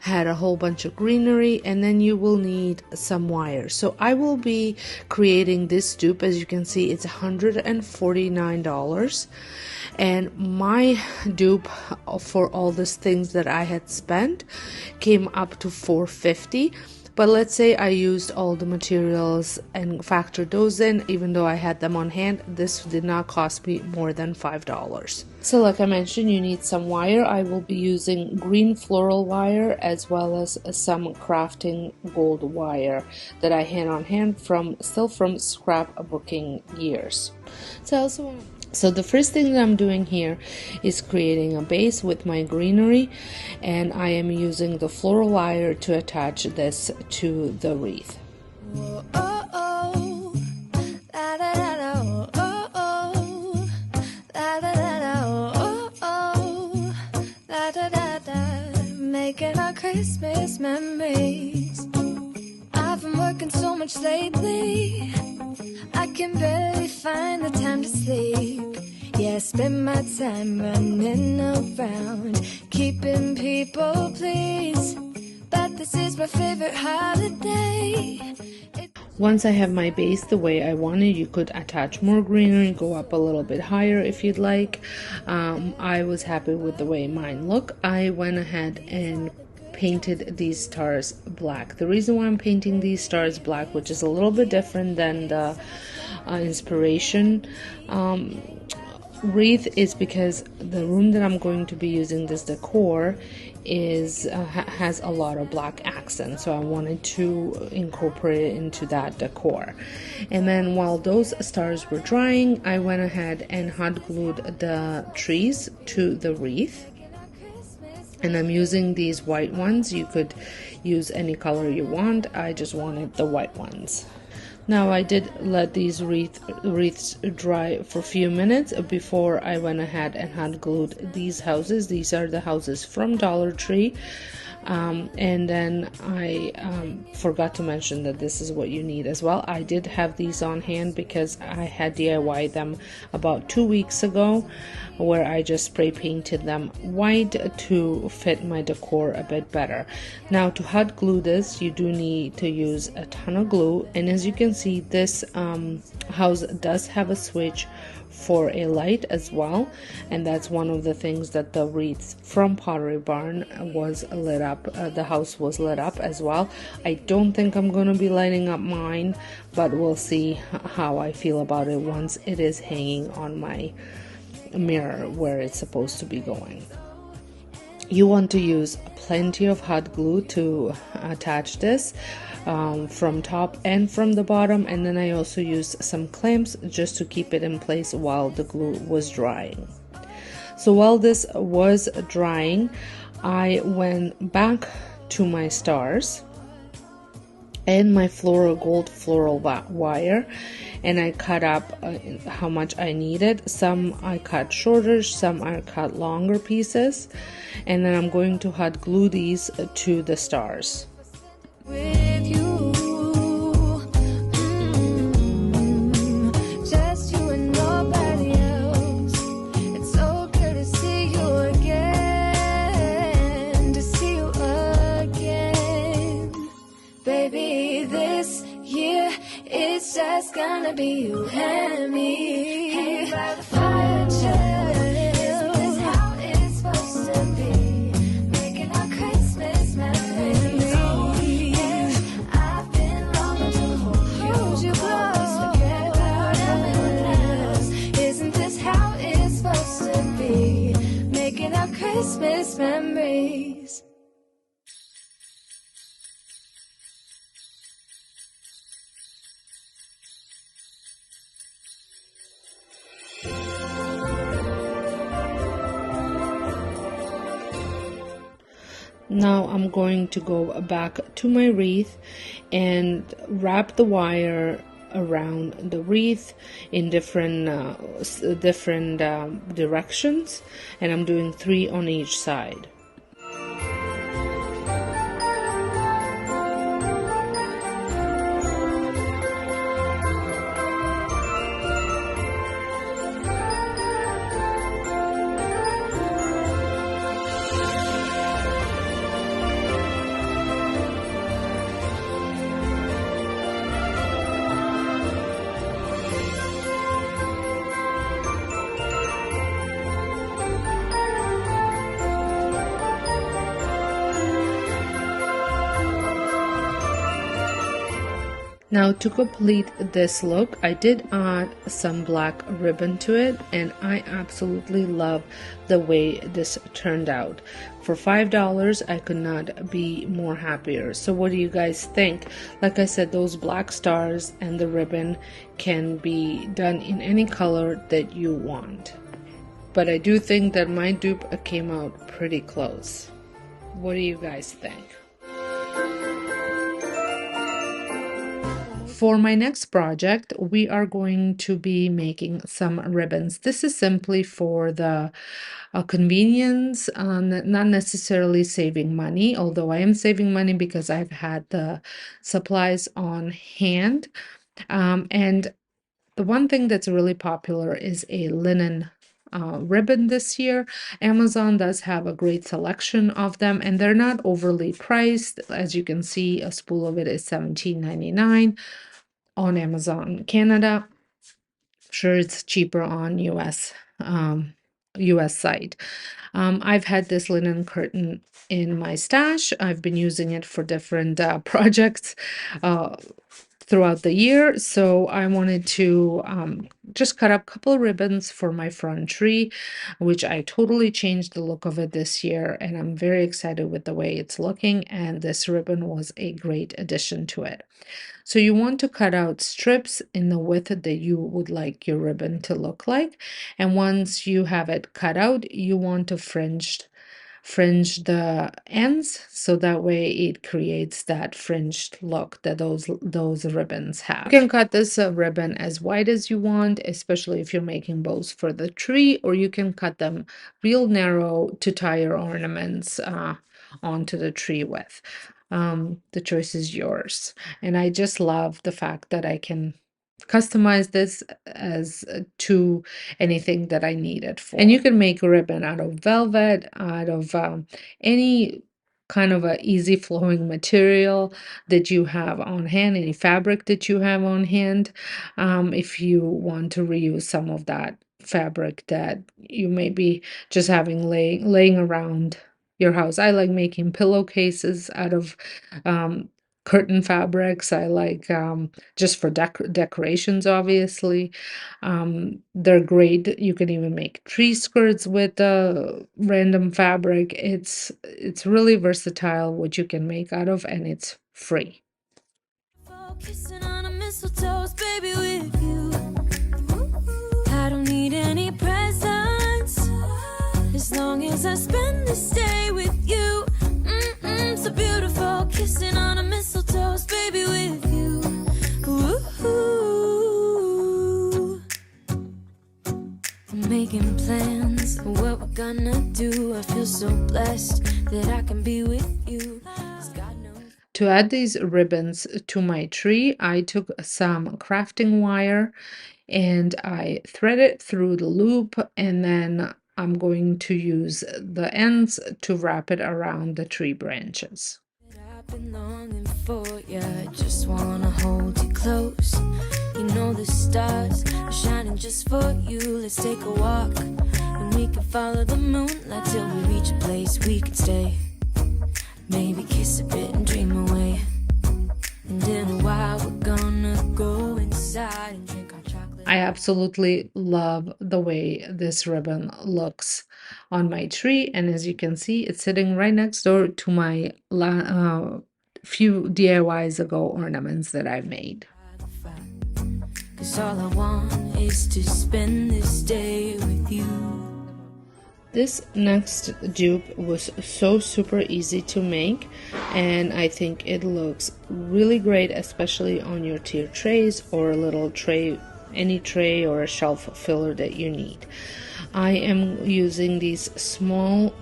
Speaker 1: had a whole bunch of greenery, and then you will need some wire. So I will be creating this dupe. As you can see, it's $149, and my dupe for all these things that I had spent came up to $450. But let's say I used all the materials and factored those in, even though I had them on hand, this did not cost me more than $5. So like I mentioned, you need some wire. I will be using green floral wire as well as some crafting gold wire that I had on hand from scrapbooking years. So the first thing that I'm doing here is creating a base with my greenery, and I am using the floral wire to attach this to the wreath.
Speaker 2: Oh, oh, oh. Da, da, da, da, oh, oh, oh. Da, da, da, da, oh, oh, oh. Da, da, da, da. Making our Christmas memories. I've been working so much lately, I can barely find the time to sleep. Yeah, I spend my time running around, keeping people pleased. But this is my favorite holiday.
Speaker 1: Once I have my base the way I wanted, you could attach more greenery, go up a little bit higher if you'd like. I was happy with the way mine look. I went ahead and painted these stars black. The reason why I'm painting these stars black, which is a little bit different than the inspiration wreath, is because the room that I'm going to be using this decor is has a lot of black accents, so I wanted to incorporate it into that decor. And then while those stars were drying, I went ahead and hot glued the trees to the wreath, and I'm using these white ones. You could use any color you want, I just wanted the white ones. Now I did let these wreaths dry for a few minutes before I went ahead and hot glued these houses. These are the houses from Dollar Tree. And then I forgot to mention that this is what you need as well. I did have these on hand because I had DIY them about 2 weeks ago, where I just spray painted them white to fit my decor a bit better. Now to hot glue this, you do need to use a ton of glue, and as you can see, this house does have a switch for a light as well, and that's one of the things that the wreaths from Pottery Barn was lit up. The house was lit up as well. I don't think I'm going to be lighting up mine, but we'll see how I feel about it once it is hanging on my mirror where it's supposed to be going. You want to use plenty of hot glue to attach this from top and from the bottom, and then I also used some clamps just to keep it in place while the glue was drying. So while this was drying, I went back to my stars and my gold floral wire, and I cut up how much I needed. Some I cut shorter, some I cut longer pieces, and then I'm going to hot glue these to the stars.
Speaker 2: With you, just you and nobody else. It's so good to see you again, to see you again. Baby, this year it's just gonna be you and me. Hanging by the fire, chill. This is how it's supposed to be. Making our Christmas memories. I've been longing to hold you close, forget about everyone else. Isn't this how it's supposed to be? Making our Christmas memories.
Speaker 1: Now I'm going to go back to my wreath and wrap the wire around the wreath in different directions, and I'm doing 3 on each side. Now to complete this look, I did add some black ribbon to it, and I absolutely love the way this turned out. For $5, I could not be more happier. So what do you guys think? Like I said, those black stars and the ribbon can be done in any color that you want. But I do think that my dupe came out pretty close. What do you guys think? For my next project, we are going to be making some ribbons. This is simply for the convenience, not necessarily saving money, although I am saving money because I've had the supplies on hand. And the one thing that's really popular is a linen ribbon this year. Amazon does have a great selection of them, and they're not overly priced. As you can see, a spool of it is $17.99 on Amazon Canada. Sure, it's cheaper on US site. I've had this linen curtain in my stash. I've been using it for different projects throughout the year, so I wanted to just cut up a couple of ribbons for my front tree, which I totally changed the look of it this year, and I'm very excited with the way it's looking, and this ribbon was a great addition to it. So you want to cut out strips in the width that you would like your ribbon to look like, and once you have it cut out, you want to fringe the ends, so that way it creates that fringed look that those ribbons have. You can cut this ribbon as wide as you want, especially if you're making bows for the tree, or you can cut them real narrow to tie your ornaments onto the tree with. The choice is yours, and I just love the fact that I can customize this as to anything that I need it for. And you can make a ribbon out of velvet, out of any kind of a easy flowing material that you have on hand, any fabric that you have on hand. If you want to reuse some of that fabric that you may be just having laying around your house. I like making pillowcases out of curtain fabrics. I like just for decorations, obviously. They're great. You can even make tree skirts with random fabric. It's really versatile what you can make out of, and it's free.
Speaker 2: Kissing on a mistletoe, baby, with you. I don't need any presents as long as I spend this day with you. So beautiful, kissing on a mistletoe, baby, with you. Ooh. I'm making plans of what we're gonna do. I feel so blessed that I can be with you.
Speaker 1: To add these ribbons to my tree, I took some crafting wire and I thread it through the loop, and then I'm going to use the ends to wrap it around the tree branches.
Speaker 2: I've been longing for you, I just wanna hold you close. You know the stars are shining just for you. Let's take a walk and we can follow the moonlight till we reach a place we can stay. Maybe kiss a bit and dream away. And in a while we're gonna go inside and drink our chocolate.
Speaker 1: I absolutely love the way this ribbon looks on my tree, and as you can see, it's sitting right next door to my few DIYs ago ornaments that I've made.
Speaker 2: 'Cause all I want is to spend this day with you.
Speaker 1: This next dupe was so super easy to make, and I think it looks really great, especially on your tier trays or a little tray, any tray or a shelf filler that you need. I am using these small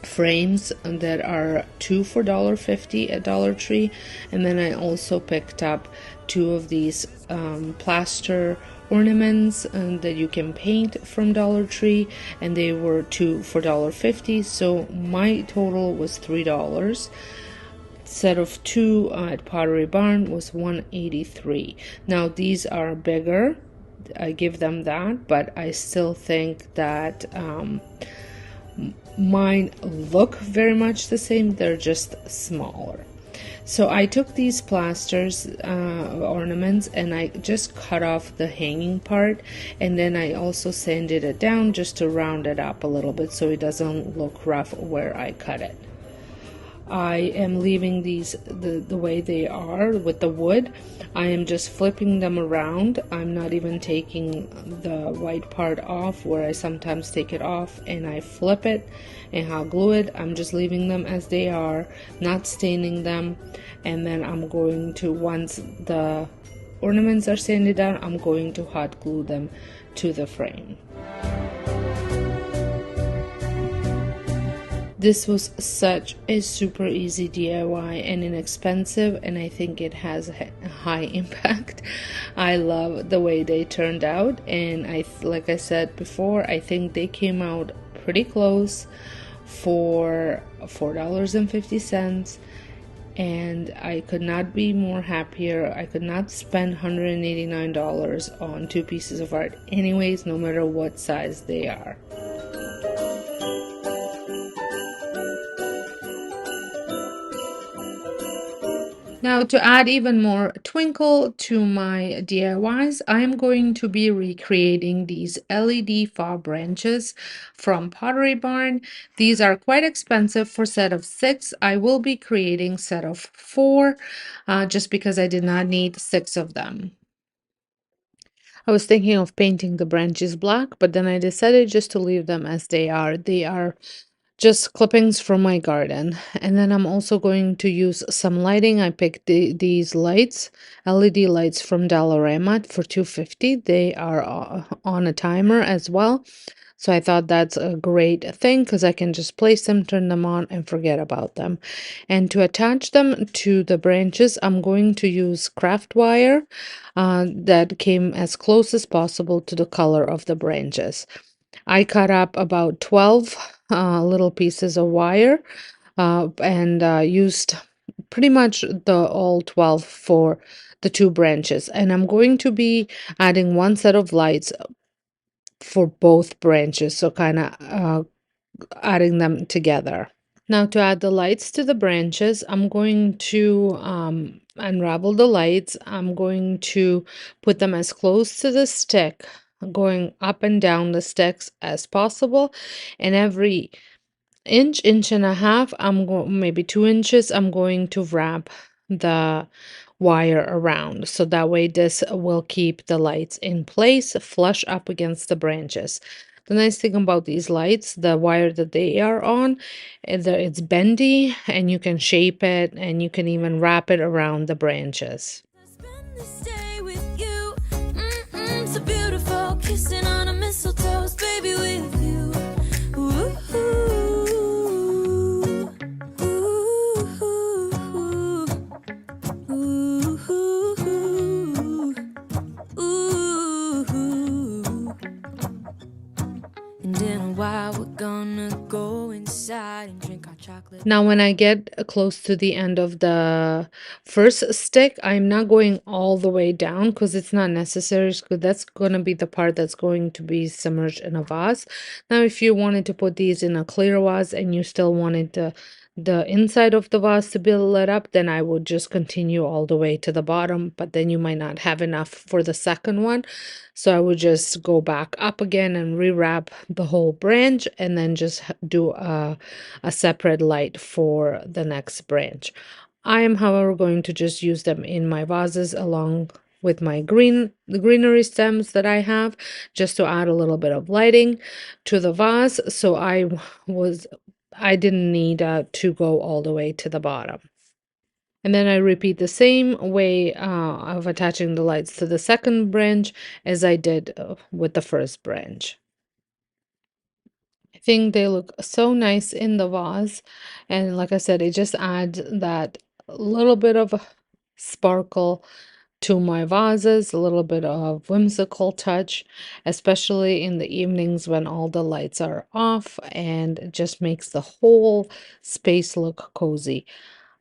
Speaker 1: frames that are two for $1.50 at Dollar Tree, and then I also picked up two of these plaster ornaments that you can paint from Dollar Tree, and they were two for $1.50, so my total was $3. Set of two at Pottery Barn was $1.83. Now these are bigger, I give them that, but I still think that mine look very much the same, they're just smaller. So I took these plasters ornaments and I just cut off the hanging part, and then I also sanded it down just to round it up a little bit so it doesn't look rough where I cut it. I am leaving these the way they are with the wood. I am just flipping them around. I'm not even taking the white part off, where I sometimes take it off and I flip it and hot glue it. I'm just leaving them as they are, not staining them. And then I'm going to, once the ornaments are sanded down, I'm going to hot glue them to the frame. This was such a super easy DIY and inexpensive, and I think it has a high impact. I love the way they turned out, and like I said before, I think they came out pretty close for $4.50, and I could not be more happier. I could not spend $189 on two pieces of art anyways, no matter what size they are. Now, to add even more twinkle to my DIYs, I am going to be recreating these LED fog branches from Pottery Barn. These are quite expensive for set of 6. I will be creating set of 4 just because I did not need 6 of them. I was thinking of painting the branches black, but then I decided just to leave them as they are. They are just clippings from my garden. And then I'm also going to use some lighting. I picked these lights, LED lights from Dollarama for $2.50. They are on a timer as well. So I thought that's a great thing because I can just place them, turn them on, and forget about them. And to attach them to the branches, I'm going to use craft wire that came as close as possible to the color of the branches. I cut up about 12 little pieces of wire and used pretty much the all 12 for the 2 branches. And I'm going to be adding one set of lights for both branches, so kind of adding them together. Now to add the lights to the branches, I'm going to unravel the lights. I'm going to put them as close to the stick, going up and down the sticks as possible. And every inch, inch and a half, I'm going, maybe 2 inches, I'm going to wrap the wire around. So that way this will keep the lights in place, flush up against the branches. The nice thing about these lights, the wire that they are on, it's bendy and you can shape it and you can even wrap it around the branches.
Speaker 2: Spend this day with you. So beautiful, kissing on a mistletoe, baby, with you. Ooh, and in a while we're gonna go inside and drink our chocolate.
Speaker 1: Now, when I get close to the end of the first stick, I'm not going all the way down because it's not necessary. Because that's going to be the part that's going to be submerged in a vase. Now, if you wanted to put these in a clear vase and you still wanted the inside of the vase to be lit up, then I would just continue all the way to the bottom, but then you might not have enough for the second one. So I would just go back up again and rewrap the whole branch and then just do a separate light for the next branch. I am, however, going to just use them in my vases along with my the greenery stems that I have, just to add a little bit of lighting to the vase. So I didn't need to go all the way to the bottom. And then I repeat the same way of attaching the lights to the second branch as I did with the first branch. I think they look so nice in the vase. And like I said, it just adds that little bit of sparkle to my vases, a little bit of whimsical touch, especially in the evenings when all the lights are off, and it just makes the whole space look cozy.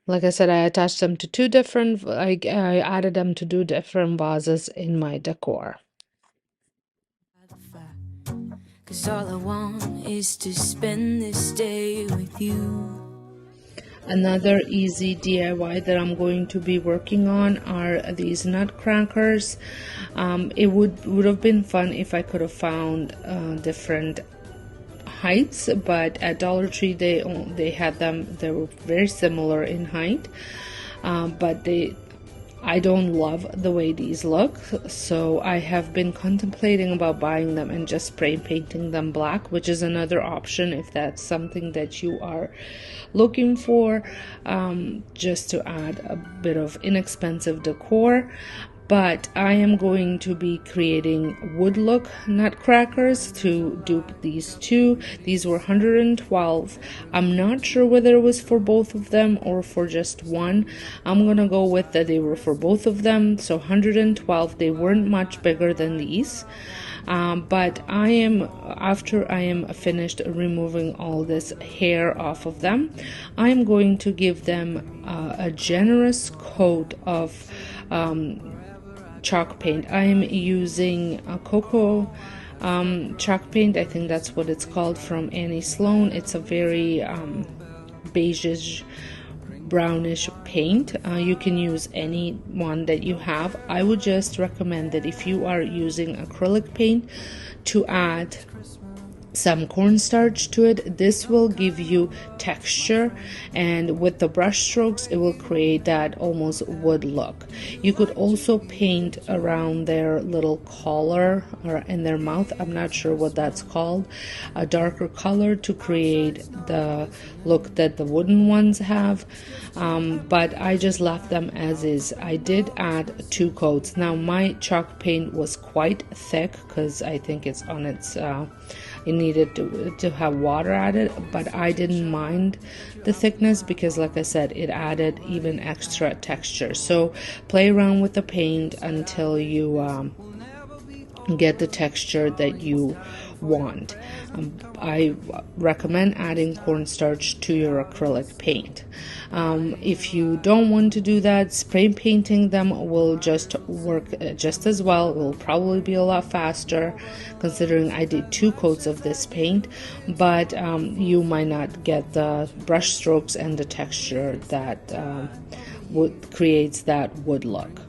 Speaker 1: Like I said, I attached them to I added them to two different vases in my decor.
Speaker 2: Cause all I want is to spend this day with you.
Speaker 1: Another easy DIY that I'm going to be working on are these nutcrackers. It would have been fun if I could have found different heights, but at Dollar Tree they had them. They were very similar in height, but I don't love the way these look, so I have been contemplating about buying them and just spray painting them black, which is another option if that's something that you are looking for, just to add a bit of inexpensive decor. But I am going to be creating wood look nutcrackers to dupe these two. These were 112. I'm not sure whether it was for both of them or for just one. I'm gonna go with that they were for both of them. So 112. They weren't much bigger than these. But after I am finished removing all this hair off of them, I'm going to give them a generous coat of chalk paint. I'm using a cocoa chalk paint. I think that's what it's called, from Annie Sloan. It's a very beigeish brownish paint. You can use any one that you have. I would just recommend that if you are using acrylic paint, to add some cornstarch to it. This will give you texture, and with the brush strokes it will create that almost wood look. You could also paint around their little collar or in their mouth. I'm not sure what that's called, a darker color to create the look that the wooden ones have, but I just left them as is. I did add 2 coats. Now my chalk paint was quite thick because I think it's on its it needed to have water added, but I didn't mind the thickness because, like I said, it added even extra texture. So play around with the paint until you get the texture that you want. I recommend adding cornstarch to your acrylic paint. If you don't want to do that, spray painting them will just work just as well. It will probably be a lot faster, considering I did 2 coats of this paint, but you might not get the brush strokes and the texture that creates that wood look.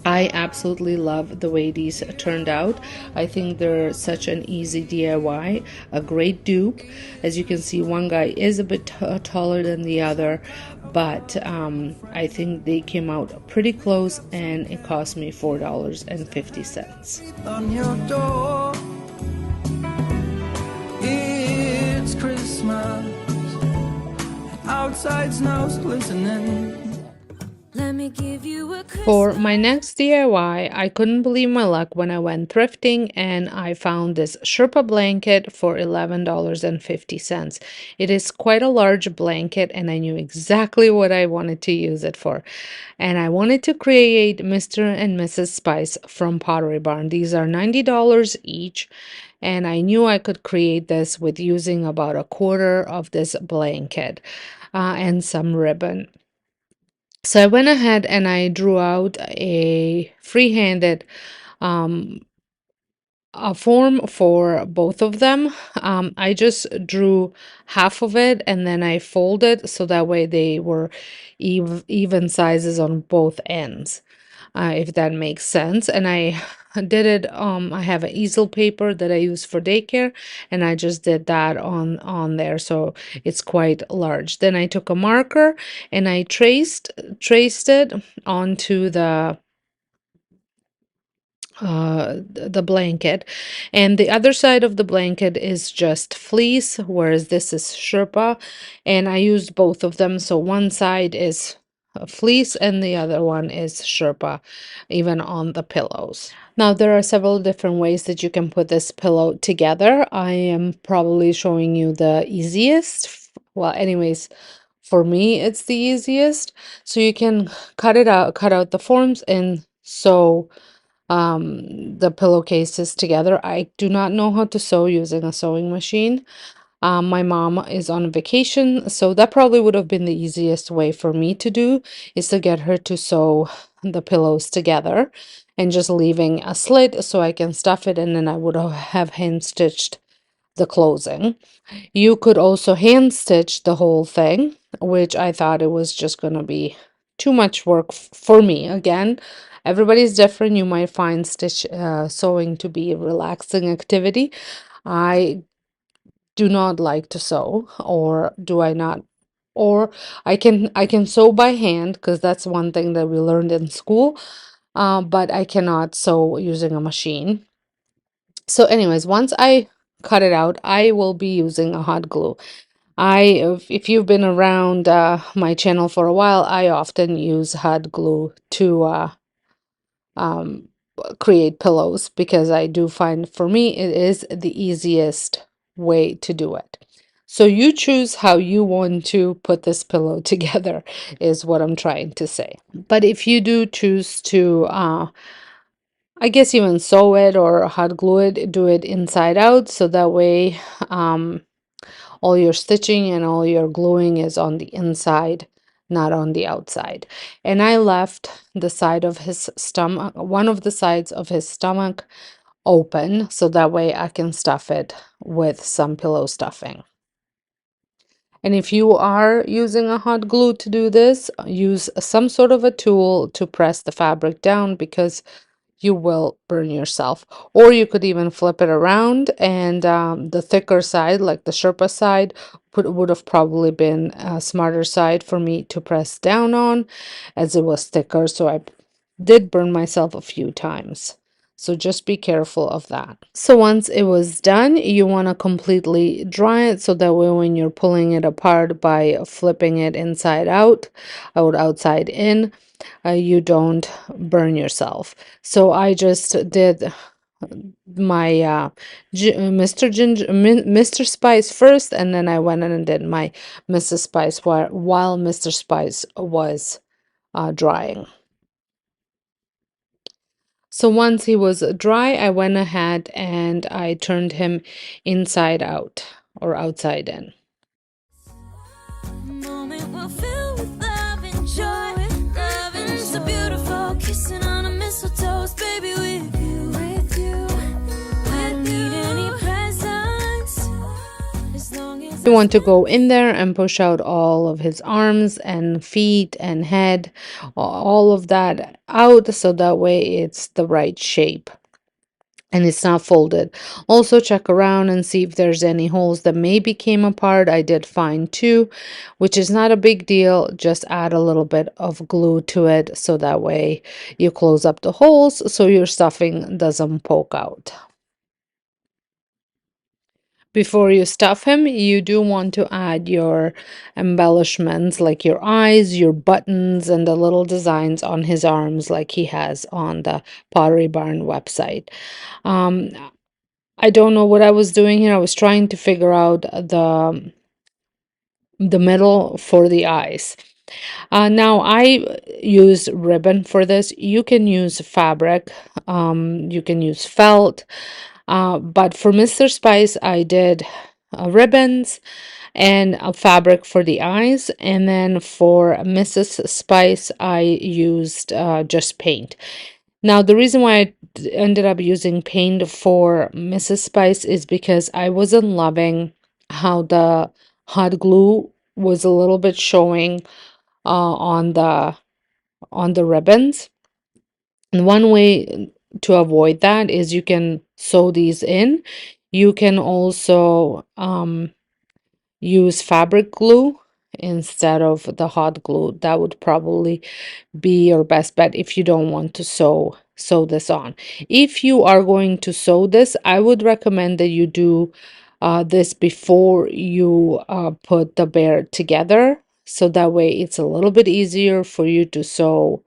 Speaker 1: I absolutely love the way these turned out. I think they're such an easy DIY, a great dupe. As you can see, one guy is a bit taller than the other, but I think they came out pretty close, and it cost me $4.50.
Speaker 2: On your door, it's Christmas, outside snow's glistening. Let me give you a
Speaker 1: For my next DIY, I couldn't believe my luck when I went thrifting and I found this Sherpa blanket for $11.50. It is quite a large blanket, and I knew exactly what I wanted to use it for. And I wanted to create Mr. and Mrs. Spice from Pottery Barn. These are $90 each, and I knew I could create this with using about a quarter of this blanket and some ribbon. So I went ahead and I drew out a free-handed a form for both of them. I just drew half of it and then I folded so that way they were even sizes on both ends, if that makes sense. And I did it, I have an easel paper that I use for daycare, and I just did that on there, so it's quite large. Then I took a marker and I traced it onto the the blanket, and the other side of the blanket is just fleece, whereas this is Sherpa, and I used both of them. So one side is fleece and the other one is Sherpa, even on the pillows. Now there are several different ways that you can put this pillow together. I am probably showing you the easiest. Well, anyways, for me it's the easiest. So you can cut out the forms and sew the pillowcases together. I do not know how to sew using a sewing machine. My mom is on vacation, so that probably would have been the easiest way for me to do, is to get her to sew the pillows together and just leaving a slit so I can stuff it, and then I would have hand stitched the closing. You could also hand stitch the whole thing, which I thought it was just going to be too much work for me. Again, everybody's different. You might find sewing to be a relaxing activity. I do not like to sew, or do I not? Or I can sew by hand because that's one thing that we learned in school. But I cannot sew using a machine. So, anyways, once I cut it out, I will be using a hot glue. If you've been around my channel for a while, I often use hot glue to um, create pillows because I do find for me it is the easiest way to do it. So you choose how you want to put this pillow together, is what I'm trying to say. But if you do choose to, I guess even sew it or hot glue it, do it inside out, so that way all your stitching and all your gluing is on the inside, not on the outside. And I left the side of his stomach, one of the sides of his stomach open, so that way I can stuff it with some pillow stuffing. And if you are using a hot glue to do this, use some sort of a tool to press the fabric down, because you will burn yourself. Or you could even flip it around, and the thicker side, like the Sherpa side, would have probably been a smarter side for me to press down on, as it was thicker. So I did burn myself a few times. So just be careful of that. So once it was done, you want to completely dry it, so that way when you're pulling it apart by flipping it inside out, outside in, you don't burn yourself. So I just did my Mr. Spice first, and then I went in and did my Mrs. Spice while Mr. Spice was drying. So once he was dry, I went ahead and I turned him inside out, or outside in.
Speaker 2: Moment will fill with love and joy. Loving so beautiful, kissing on a mistletoe, baby, with you, with you. I don't need any presents, as long as
Speaker 1: You want to go in there and push out all of his arms and feet and head, all of that out, so that way it's the right shape and it's not folded. Also check around and see if there's any holes that maybe came apart. I did find two, which is not a big deal. Just add a little bit of glue to it, so that way you close up the holes so your stuffing doesn't poke out. Before you stuff him, you do want to add your embellishments, like your eyes, your buttons, and the little designs on his arms like he has on the Pottery Barn website. Um, I don't know what I was doing here. I was trying to figure out the middle for the eyes. Now I use ribbon for this. You can use fabric, you can use felt, but for Mr. Spice, I did ribbons and a fabric for the eyes, and then for Mrs. Spice, I used just paint. Now, the reason why I ended up using paint for Mrs. Spice is because I wasn't loving how the hot glue was a little bit showing on the ribbons. And one way to avoid that is you can sew these in. You can also use fabric glue instead of the hot glue. That would probably be your best bet if you don't want to sew this on. If you are going to sew this, I would recommend that you do this before you put the bear together, so that way it's a little bit easier for you to sew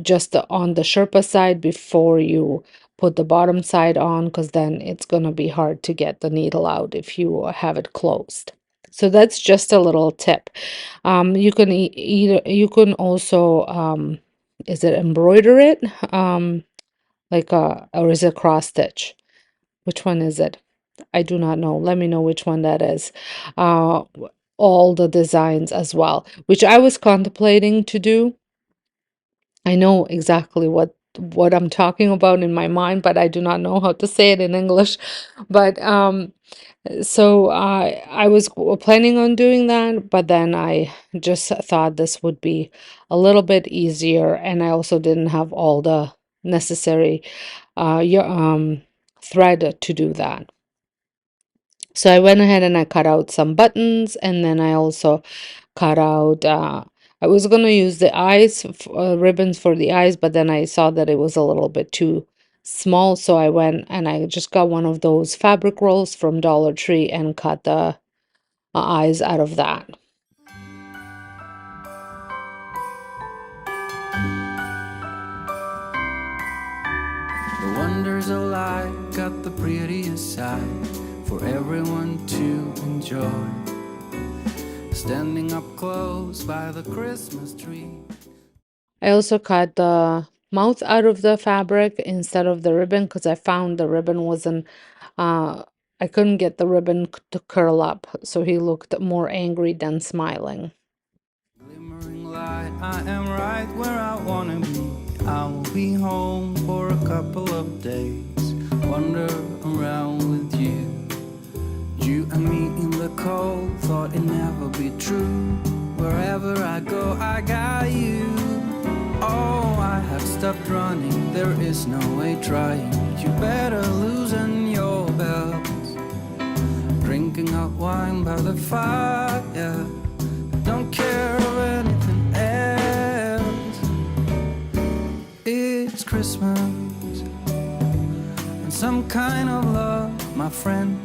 Speaker 1: just on the Sherpa side before you put the bottom side on, because then it's going to be hard to get the needle out if you have it closed. So that's just a little tip. You can either you can also is it embroider it like or is it cross stitch? Which one is it? I do not know. Let me know which one that is. Uh, all the designs as well, which I was contemplating to do. I know exactly what I'm talking about in my mind, but I do not know how to say it in English. But so I was planning on doing that, but then I just thought this would be a little bit easier, and I also didn't have all the necessary thread to do that. So I went ahead and I cut out some buttons, and then I also cut out I was going to use the eyes ribbons for the eyes, but then I saw that it was a little bit too small, so I went and I just got one of those fabric rolls from Dollar Tree and cut the eyes out of that.
Speaker 2: The wonders of life got the prettiest side for everyone to enjoy. Standing up close by the Christmas tree.
Speaker 1: I also cut the mouth out of the fabric instead of the ribbon, because I found the ribbon wasn't I couldn't get the ribbon to curl up, so he looked more angry than smiling.
Speaker 2: Glimmering light, I am right where I wanna be. I will be home for a couple of days. Wander around with you. You and me in the cold, thought it'd never be true. Wherever I go, I got you. Oh, I have stopped running, there is no way trying. You better loosen your belt. Drinking hot wine by the fire, don't care of anything else. It's Christmas and some kind of love, my friend.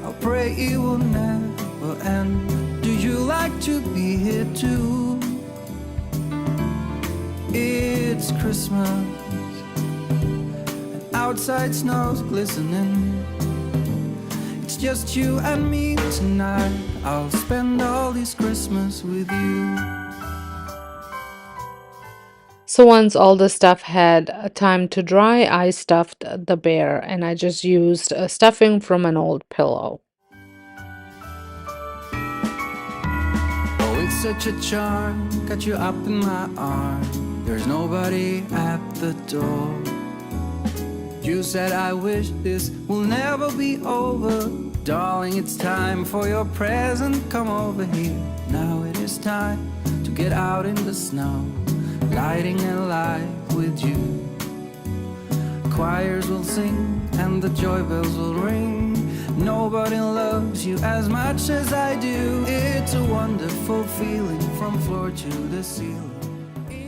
Speaker 2: I'll pray it will never end. Do you like to be here too? It's Christmas and outside snow's glistening. It's just you and me tonight. I'll spend all this Christmas with you.
Speaker 1: So once all the stuff had time to dry, I stuffed the bear, and I just used stuffing from an old pillow.
Speaker 2: Oh, it's such a charm, got you up in my arms. There's nobody at the door. You said I wish this will never be over. Darling, it's time for your present. Come over here. Now it is time to get out in the snow, lighting a light with you. Choirs will sing and the joy bells will ring. Nobody loves you as much as I do. It's a wonderful feeling from floor to the ceiling.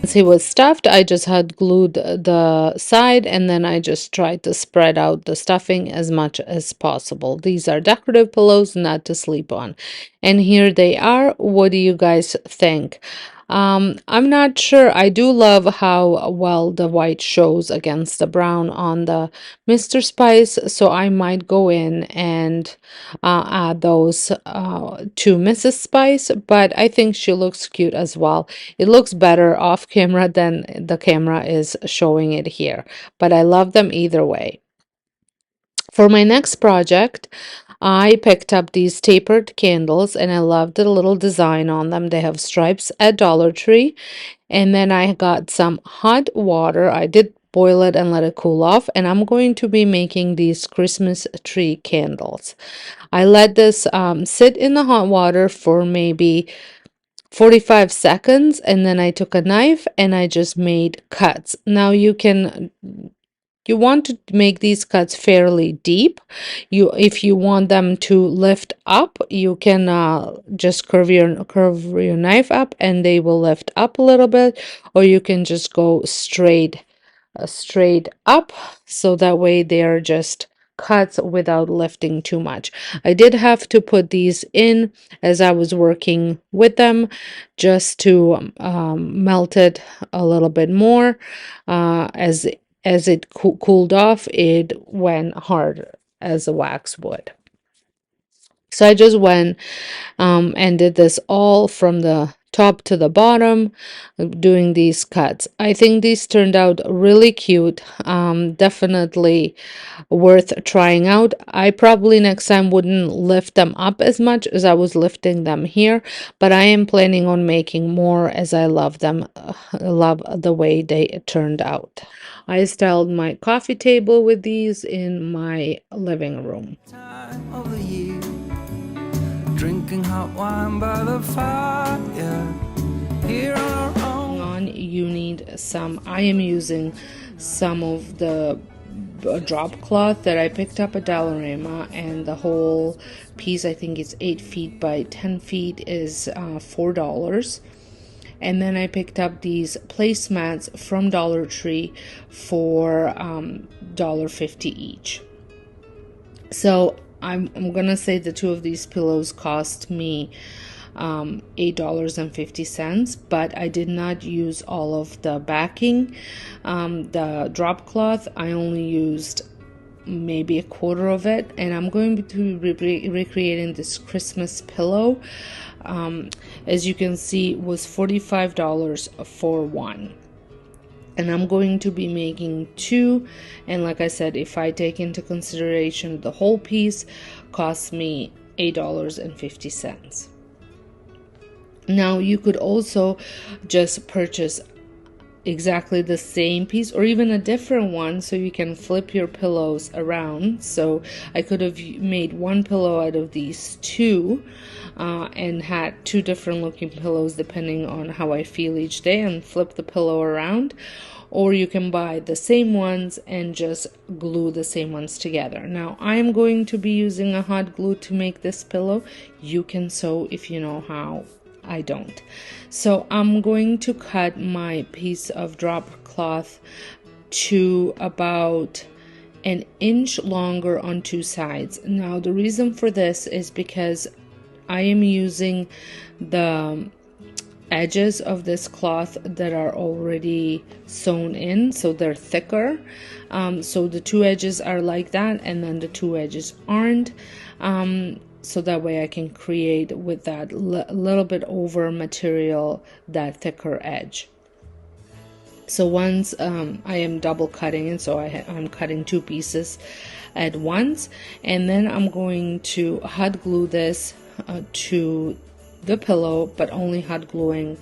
Speaker 1: Once he was stuffed, I just had glued the side, and then I just tried to spread out the stuffing as much as possible. These are decorative pillows, not to sleep on. And here they are. What do you guys think? I'm not sure. I do love how well the white shows against the brown on the Mr. Spice, so I might go in and add those to Mrs. Spice, but I think she looks cute as well. It looks better off camera than the camera is showing it here, but I love them either way. For my next project, I picked up these tapered candles, and I love the little design on them. They have stripes at Dollar Tree. And then I got some hot water. I did boil it and let it cool off, and I'm going to be making these Christmas tree candles. I let this sit in the hot water for maybe 45 seconds, and then I took a knife and I just made cuts. Now you want to make these cuts fairly deep. If you want them to lift up, you can just curve your knife up and they will lift up a little bit, or you can just go straight straight up, so that way they are just cuts without lifting too much. I did have to put these in as I was working with them, just to melt it a little bit more. As it cooled off, it went hard as a wax would. So I just went and did this all from the top to the bottom, doing these cuts. I think these turned out really cute. Definitely worth trying out. I probably next time wouldn't lift them up as much as I was lifting them here, but I am planning on making more as I love them. I love the way they turned out. I styled my coffee table with these in my living room.
Speaker 2: Time of the year, drinking hot wine by the fire, here on our own.
Speaker 1: You need some, I am using some of the drop cloth that I picked up at Dollarama, and the whole piece, I think it's 8 feet by 10 feet, is $4. And then I picked up these placemats from Dollar Tree for $1.50 each. So I'm gonna say the two of these pillows cost me $8.50, but I did not use all of the backing. The drop cloth, I only used maybe a quarter of it, and I'm going to be recreating this Christmas pillow. As you can see, was $45 for one, and I'm going to be making two. And like I said, if I take into consideration the whole piece, costs me $8.50. Now you could also just purchase exactly the same piece or even a different one, so you can flip your pillows around. So I could have made one pillow out of these two, and had two different looking pillows depending on how I feel each day, and flip the pillow around. Or you can buy the same ones and just glue the same ones together. Now I am going to be using a hot glue to make this pillow. You can sew if you know how. I don't. So I'm going to cut my piece of drop cloth to about an inch longer on two sides. Now the reason for this is because I am using the edges of this cloth that are already sewn in, so they're thicker. So the two edges are like that, and then the two edges aren't. So that way I can create with that little bit over material that thicker edge. So once I am double cutting, and so I'm cutting two pieces at once, and then I'm going to hot glue this to the pillow, but only hot gluing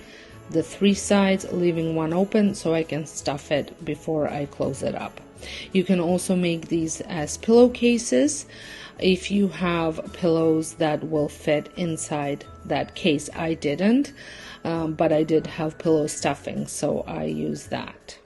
Speaker 1: the three sides, leaving one open so I can stuff it before I close it up. You can also make these as pillowcases if you have pillows that will fit inside that case. I didn't, but I did have pillow stuffing, so I use that.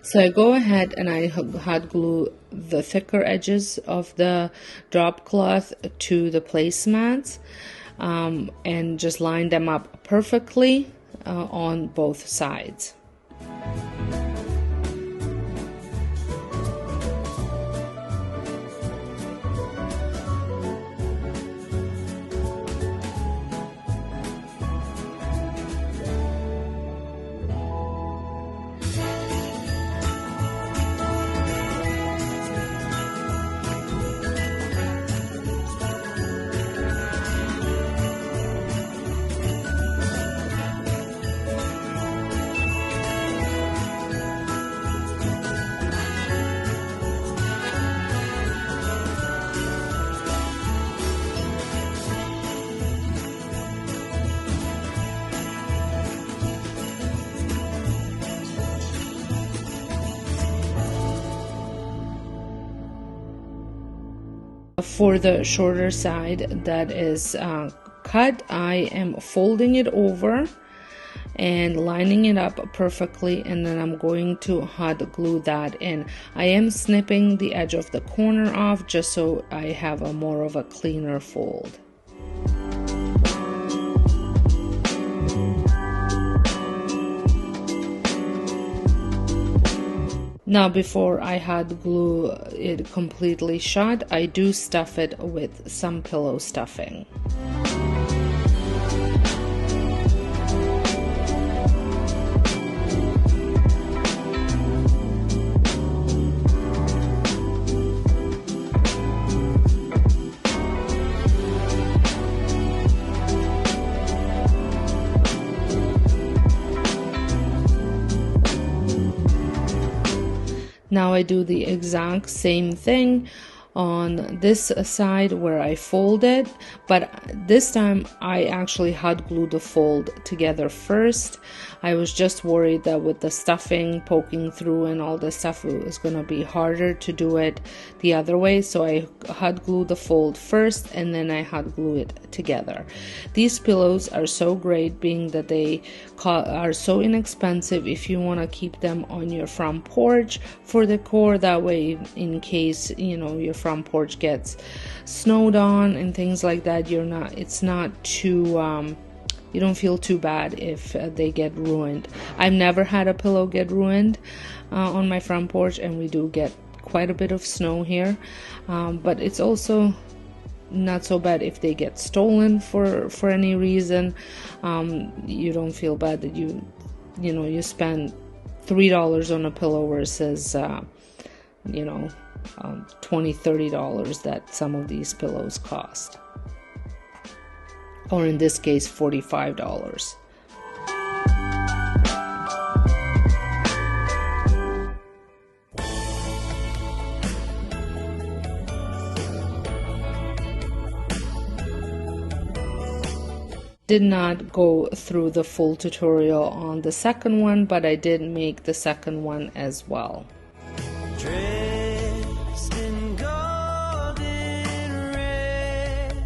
Speaker 1: So I go ahead and I hot glue the thicker edges of the drop cloth to the placemats, and just line them up perfectly on both sides. For the shorter side that is cut, I am folding it over and lining it up perfectly, and then I'm going to hot glue that in. I am snipping the edge of the corner off just so I have a more of a cleaner fold. Now before I hot glue it completely shut, I do stuff it with some pillow stuffing. Now I do the exact same thing on this side where I fold it, but this time I actually hot glued the fold together first. I was just worried that with the stuffing poking through and all this stuff, it was going to be harder to do it the other way, so I hot glued the fold first and then I hot glue it together. These pillows are so great, being that they are so inexpensive if you want to keep them on your front porch for decor. That way, in case your front porch gets snowed on and things like that, it's not too you don't feel too bad if they get ruined. I've never had a pillow get ruined on my front porch, and we do get quite a bit of snow here, but it's also not so bad if they get stolen for any reason. You don't feel bad that you spend $3 on a pillow versus $20-30 that some of these pillows cost, or in this case $45. Did not go through the full tutorial on the second one, but I did make the second one as well.
Speaker 2: Dressed in golden red,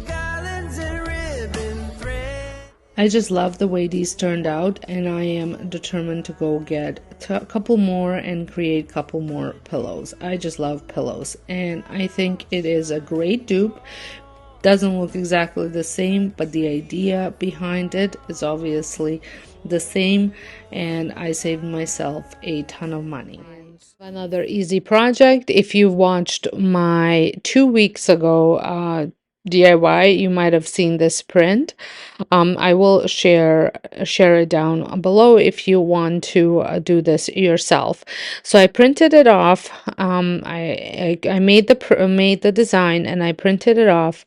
Speaker 2: garlands and ribbon thread.
Speaker 1: I just love the way these turned out, and I am determined to go get a couple more and create a couple more pillows. I just love pillows, and I think it is a great dupe. Doesn't look exactly the same, but the idea behind it is obviously the same, and I saved myself a ton of money. Another easy project. If you watched my 2 weeks ago DIY, you might have seen this print. I will share it down below if you want to do this yourself. So I printed it off. I made the design and I printed it off,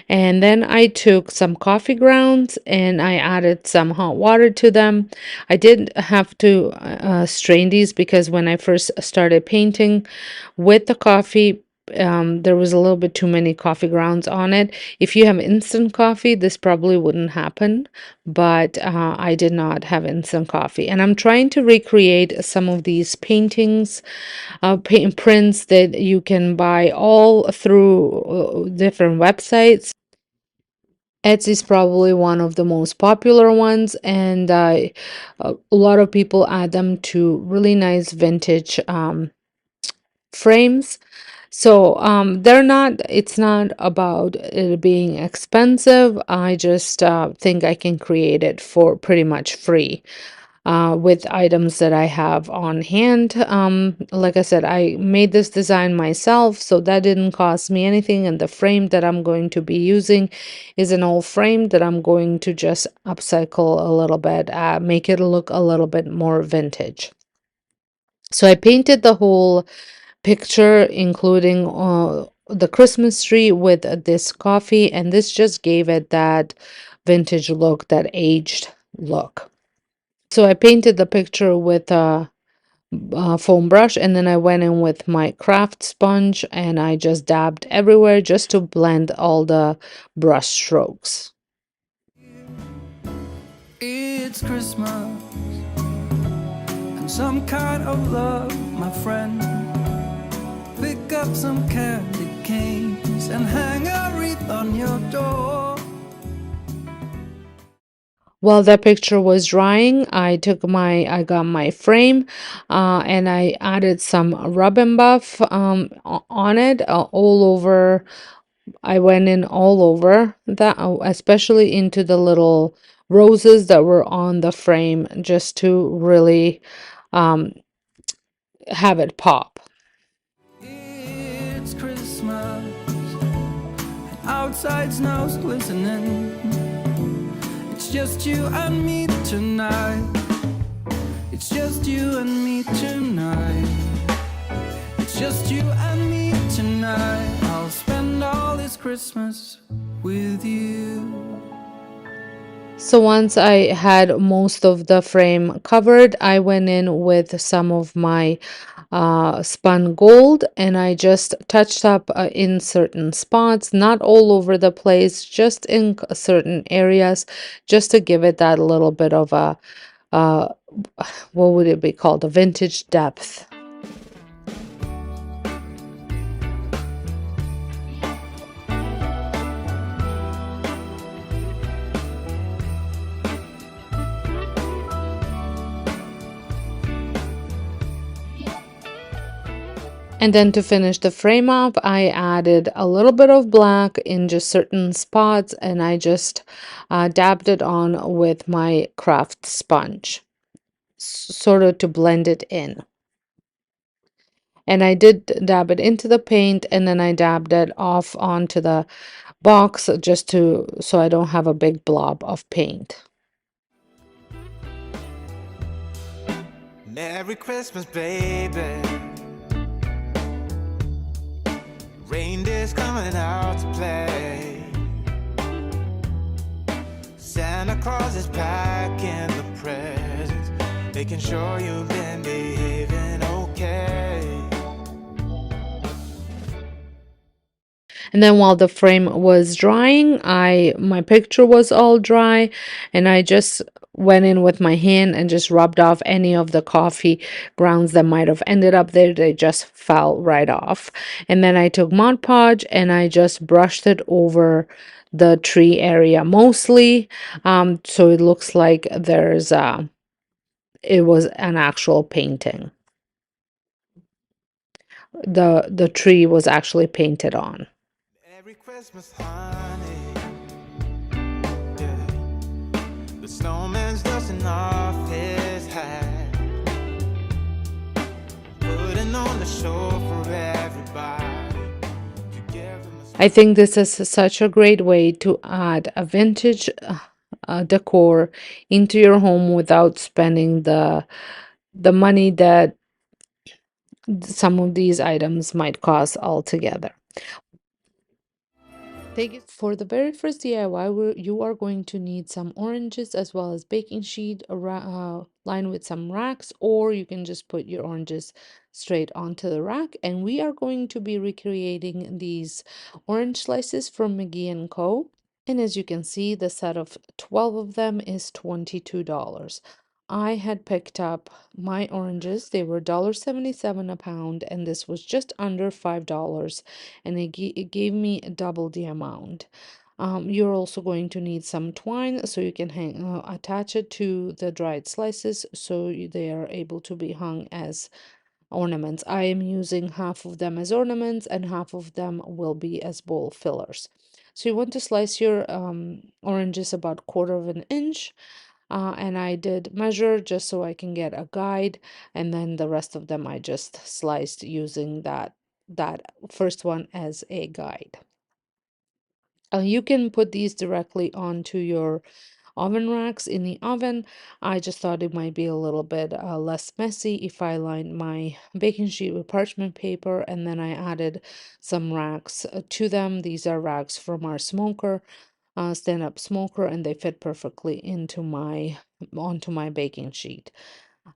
Speaker 1: and then I took some coffee grounds and I added some hot water to them. I did have to strain these because when I first started painting with the coffee, there was a little bit too many coffee grounds on it. If you have instant coffee, this probably wouldn't happen, but I did not have instant coffee, and I'm trying to recreate some of these paintings, prints that you can buy all through different websites. Etsy is probably one of the most popular ones, and a lot of people add them to really nice vintage frames. So it's not about it being expensive. I just think I can create it for pretty much free with items that I have on hand. Like I said, I made this design myself, so that didn't cost me anything. And the frame that I'm going to be using is an old frame that I'm going to just upcycle a little bit, make it look a little bit more vintage. So I painted the whole picture, including the Christmas tree with this coffee, and this just gave it that vintage look, that aged look. So I painted the picture with a foam brush, and then I went in with my craft sponge and I just dabbed everywhere just to blend all the brush strokes.
Speaker 2: It's Christmas and some kind of love, my friend. Pick up some candy canes and hang a wreath on your door.
Speaker 1: While that picture was drying, I got my frame, and I added some rub and buff on it all over. I went in all over that, especially into the little roses that were on the frame, just to really um, have it pop.
Speaker 2: It's Christmas, outside snow's glistening. It's just you and me tonight. It's just you and me tonight. It's just you and me tonight. I'll spend all this Christmas with you.
Speaker 1: So once I had most of the frame covered, I went in with some of my spun gold, and I just touched up in certain spots, not all over the place, just in certain areas, just to give it that little bit of a, uh, what would it be called? A vintage depth. And then to finish the frame up, I added a little bit of black in just certain spots, and I just dabbed it on with my craft sponge, sort of to blend it in. And I did dab it into the paint, and then I dabbed it off onto the box just to so I don't have a big blob of paint.
Speaker 2: Merry Christmas, baby. Reindeer's coming out to play. Santa Claus is packing the presents, making sure you've been behaving okay.
Speaker 1: And then while the frame was drying, my picture was all dry, and I just went in with my hand and just rubbed off any of the coffee grounds that might have ended up there. They just fell right off. And then I took Mod Podge and I just brushed it over the tree area mostly, so it looks like it was an actual painting. The tree was actually painted on.
Speaker 2: Merry Christmas, honey. Yeah. The snowman's dusting off his hat, putting on the show for everybody to give them
Speaker 1: I think this is such a great way to add a vintage decor into your home without spending the money that some of these items might cost altogether. Take it for the very first DIY, you are going to need some oranges as well as baking sheet lined with some racks, or you can just put your oranges straight onto the rack. And we are going to be recreating these orange slices from McGee & Co. And as you can see, the set of 12 of them is $22. I had picked up my oranges. They were $1.77 a pound, and this was just under $5, and it gave me double the amount. You're also going to need some twine so you can attach it to the dried slices so they are able to be hung as ornaments. I am using half of them as ornaments and half of them will be as bowl fillers. So you want to slice your oranges about 1/4 inch, and I did measure just so I can get a guide, and then the rest of them I just sliced using that first one as a guide. You can put these directly onto your oven racks in the oven. I just thought it might be a little bit less messy if I lined my baking sheet with parchment paper and then I added some racks to them. These are racks from our smoker, stand-up smoker, and they fit perfectly onto my baking sheet.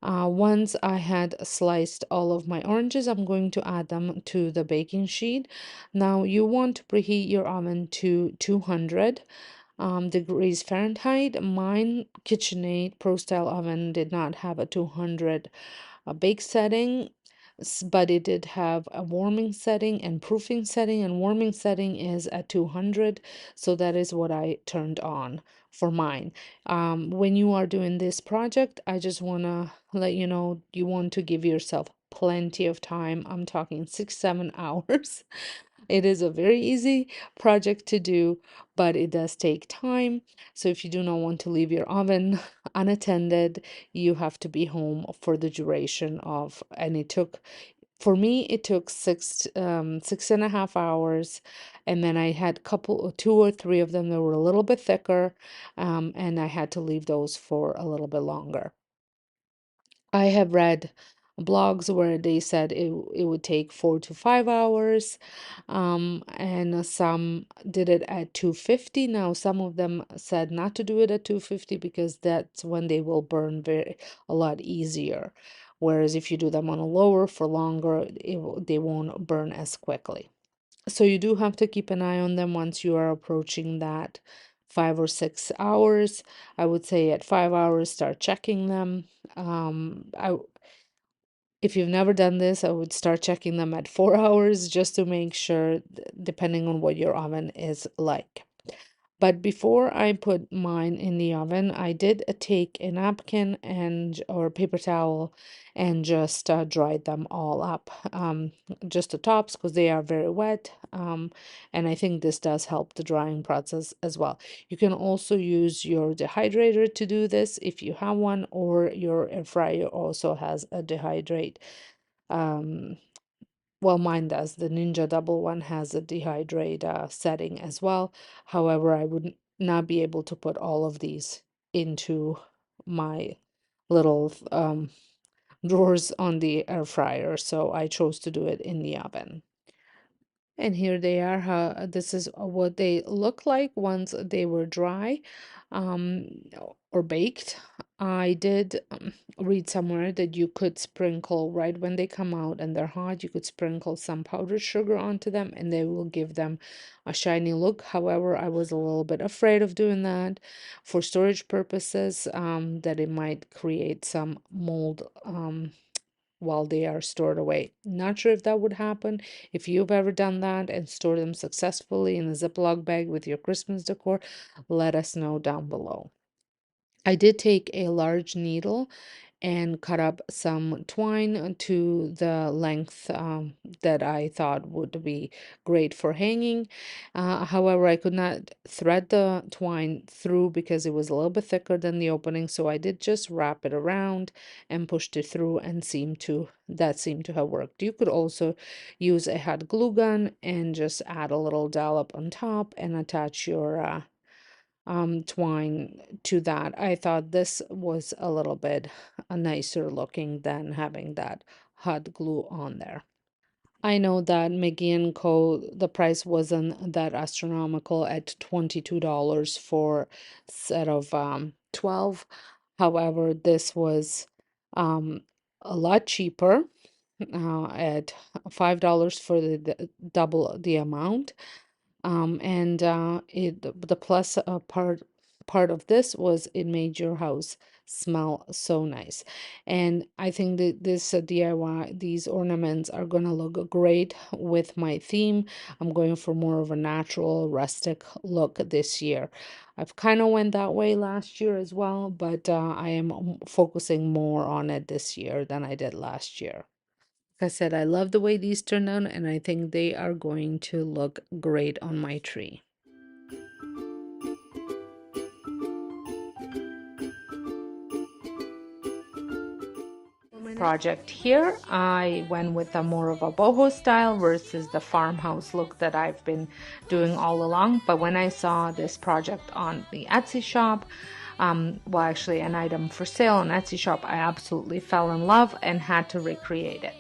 Speaker 1: Once I had sliced all of my oranges, I'm going to add them to the baking sheet. Now you want to preheat your oven to 200 degrees Fahrenheit. Mine KitchenAid Pro Style oven did not have a 200 bake setting, but it did have a warming setting and proofing setting, and warming setting is at 200, so that is what I turned on for mine. When you are doing this project, I just want to let you know you want to give yourself plenty of time. I'm talking 6-7 hours. It is a very easy project to do, but it does take time. So if you do not want to leave your oven unattended, you have to be home for the duration of, and it took, for me, it took 6.5 hours. And then I had two or three of them that were a little bit thicker, and I had to leave those for a little bit longer. I have read blogs where they said it would take 4 to 5 hours, and some did it at 250. Now, some of them said not to do it at 250 because that's when they will burn a lot easier. Whereas if you do them on a lower for longer, they won't burn as quickly. So you do have to keep an eye on them once you are approaching that 5 or 6 hours. I would say at 5 hours, start checking them. If you've never done this, I would start checking them at 4 hours just to make sure, depending on what your oven is like. But before I put mine in the oven, I did take a napkin and or paper towel and just dried them all up, just the tops because they are very wet. And I think this does help the drying process as well. You can also use your dehydrator to do this if you have one, or your air fryer also has a dehydrate. Um, well, mine does. The Ninja Double one has a dehydrate setting as well. However, I would not be able to put all of these into my little drawers on the air fryer, so I chose to do it in the oven. And here they are. This is what they look like once they were dry, um, or baked. I did read somewhere that you could sprinkle right when they come out and they're hot. You could sprinkle some powdered sugar onto them, and they will give them a shiny look. However, I was a little bit afraid of doing that for storage purposes, that it might create some mold. While they are stored away. Not sure if that would happen. If you've ever done that and stored them successfully in a Ziploc bag with your Christmas decor, let us know down below. I did take a large needle and cut up some twine to the length that I thought would be great for hanging. However, I could not thread the twine through because it was a little bit thicker than the opening, so I did just wrap it around and pushed it through, and that seemed to have worked. You could also use a hot glue gun and just add a little dollop on top and attach your twine to that. I thought this was a little bit nicer looking than having that hot glue on there. I know that Mickey & Co., the price wasn't that astronomical at $22 for set of 12. However, this was um, a lot cheaper, at $5 for the double the amount. And the plus part of this was it made your house smell so nice. And I think that this DIY, these ornaments are gonna look great with my theme. I'm going for more of a natural rustic look this year. I've kind of went that way last year as well, but I am focusing more on it this year than I did last year. Like I said, I love the way these turned out, and I think they are going to look great on my tree. Project here, I went with a more of a boho style versus the farmhouse look that I've been doing all along. But when I saw this project on the Etsy shop, well, actually an item for sale on Etsy shop, I absolutely fell in love and had to recreate it.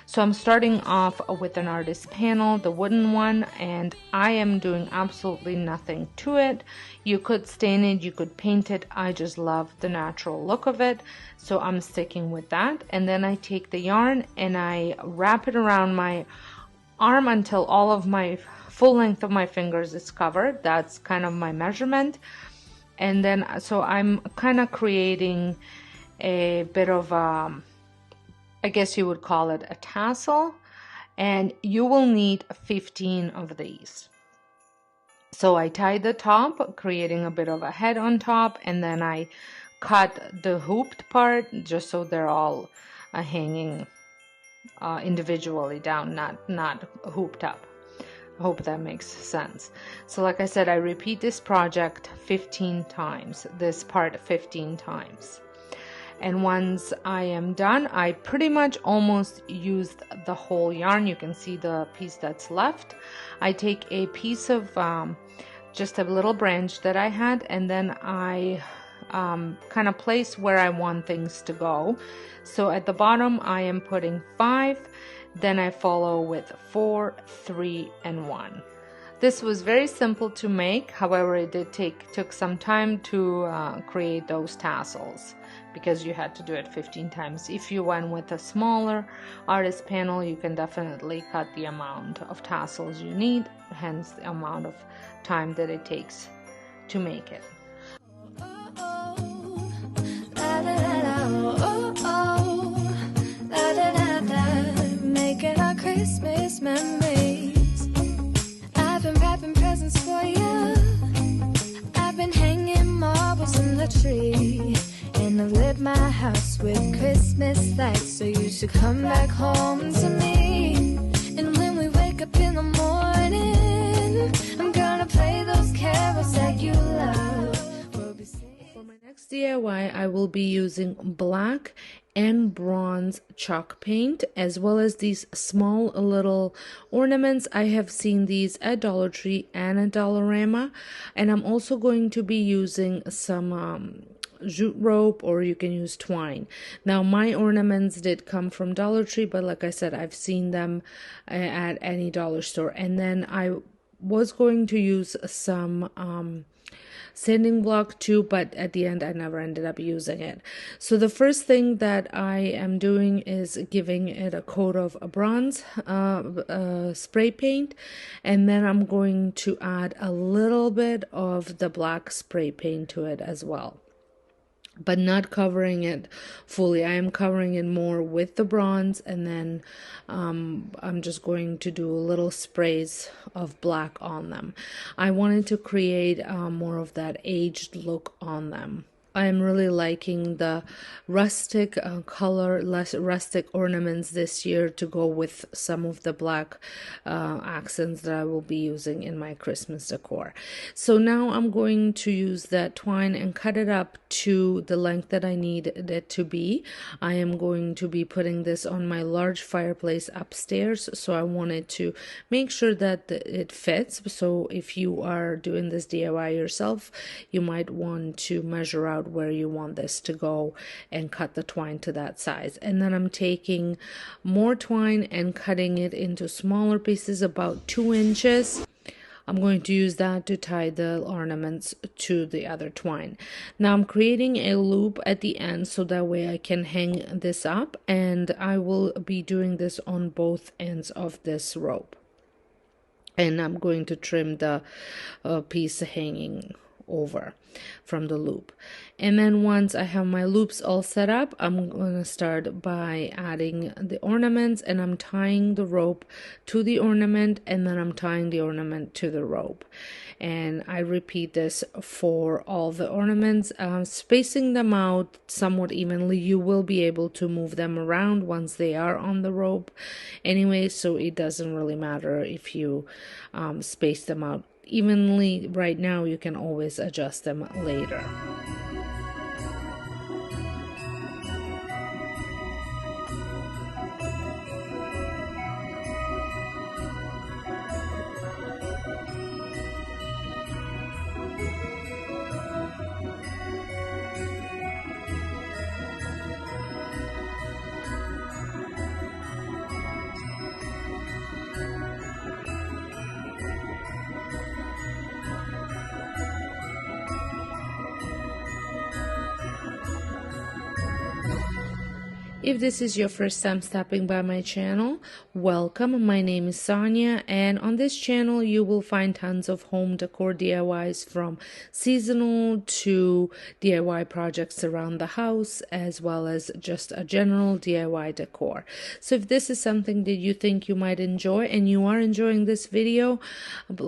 Speaker 1: So I'm starting off with an artist panel, the wooden one, and I am doing absolutely nothing to it. You could stain it, you could paint it. I just love the natural look of it, so I'm sticking with that. And then I take the yarn and I wrap it around my arm until all of my full length of my fingers is covered. That's kind of my measurement. And then so I'm kind of creating a bit of I guess you would call it a tassel, and you will need 15 of these. So I tied the top, creating a bit of a head on top, and then I cut the hooped part just so they're all hanging individually down, not hooped up. I hope that makes sense. So like I said, I repeat this project 15 times, this part 15 times. And once I am done, I pretty much almost used the whole yarn. You can see the piece that's left. I take a piece of just a little branch that I had, and then I kind of place where I want things to go. So at the bottom I am putting 5, then I follow with 4, 3, and 1. This was very simple to make, however it took some time to create those tassels, because you had to do it 15 times. If you went with a smaller artist panel, you can definitely cut the amount of tassels you need, hence the amount of time that it takes to make it.
Speaker 2: Making our Christmas memories. I've been wrapping presents for you. I've been hanging marbles in the tree. And I've lit my house with Christmas lights. So you should come back home to me. And when we wake up in the morning, I'm gonna play those carols that you love. We'll be singing.
Speaker 1: For my next DIY, I will be using black and bronze chalk paint, as well as these small little ornaments. I have seen these at Dollar Tree and at Dollarama, and I'm also going to be using some jute rope, or you can use twine. Now my ornaments did come from Dollar Tree, but like I said, I've seen them at any dollar store. And then I was going to use some sanding block too, but at the end I never ended up using it. So the first thing that I am doing is giving it a coat of a bronze spray paint, and then I'm going to add a little bit of the black spray paint to it as well, but not covering it fully. I am covering it more with the bronze, and then I'm just going to do little sprays of black on them. I wanted to create more of that aged look on them. I am really liking the rustic color, less rustic ornaments this year to go with some of the black accents that I will be using in my Christmas decor. So now I'm going to use that twine and cut it up to the length that I need it to be. I am going to be putting this on my large fireplace upstairs, so I wanted to make sure that it fits. So if you are doing this DIY yourself, you might want to measure out where you want this to go and cut the twine to that size. And then I'm taking more twine and cutting it into smaller pieces, about 2 inches. I'm going to use that to tie the ornaments to the other twine. Now I'm creating a loop at the end so that way I can hang this up, and I will be doing this on both ends of this rope. And I'm going to trim the piece hanging over from the loop. And then once I have my loops all set up, I'm going to start by adding the ornaments, and I'm tying the rope to the ornament, and then I'm tying the ornament to the rope. And I repeat this for all the ornaments, spacing them out somewhat evenly. You will be able to move them around once they are on the rope anyway, so it doesn't really matter if you space them out evenly right now. You can always adjust them later. If this is your first time stopping by my channel, welcome. My name is Sonia, and on this channel you will find tons of home decor DIYs from seasonal to DIY projects around the house, as well as just a general DIY decor. So if this is something that you think you might enjoy and you are enjoying this video,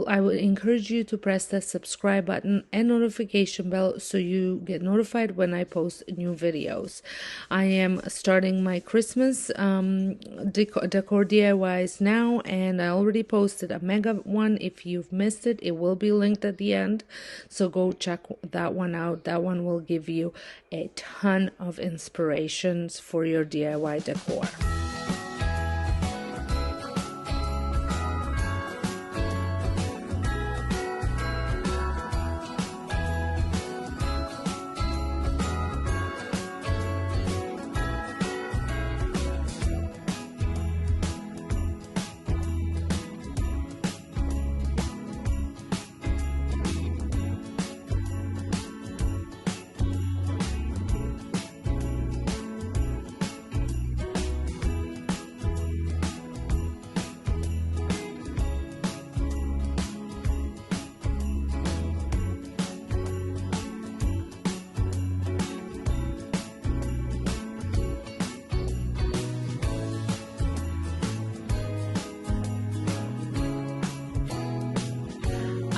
Speaker 1: I would encourage you to press the subscribe button and notification bell so you get notified when I post new videos. I am starting my Christmas decor DIYs now, and I already posted a mega one. If you've missed it, it will be linked at the end, so go check that one out. That one will give you a ton of inspirations for your DIY decor.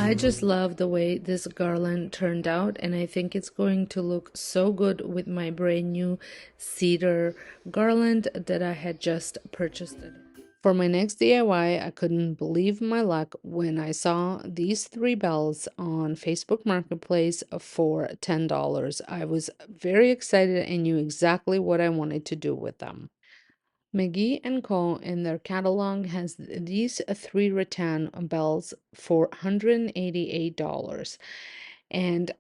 Speaker 1: I just love the way this garland turned out, and I think it's going to look so good with my brand new cedar garland that I had just purchased. For my next DIY, I couldn't believe my luck when I saw these 3 bells on Facebook Marketplace for $10. I was very excited and knew exactly what I wanted to do with them. McGee and Co. in their catalog has these 3 rattan bells for $188. And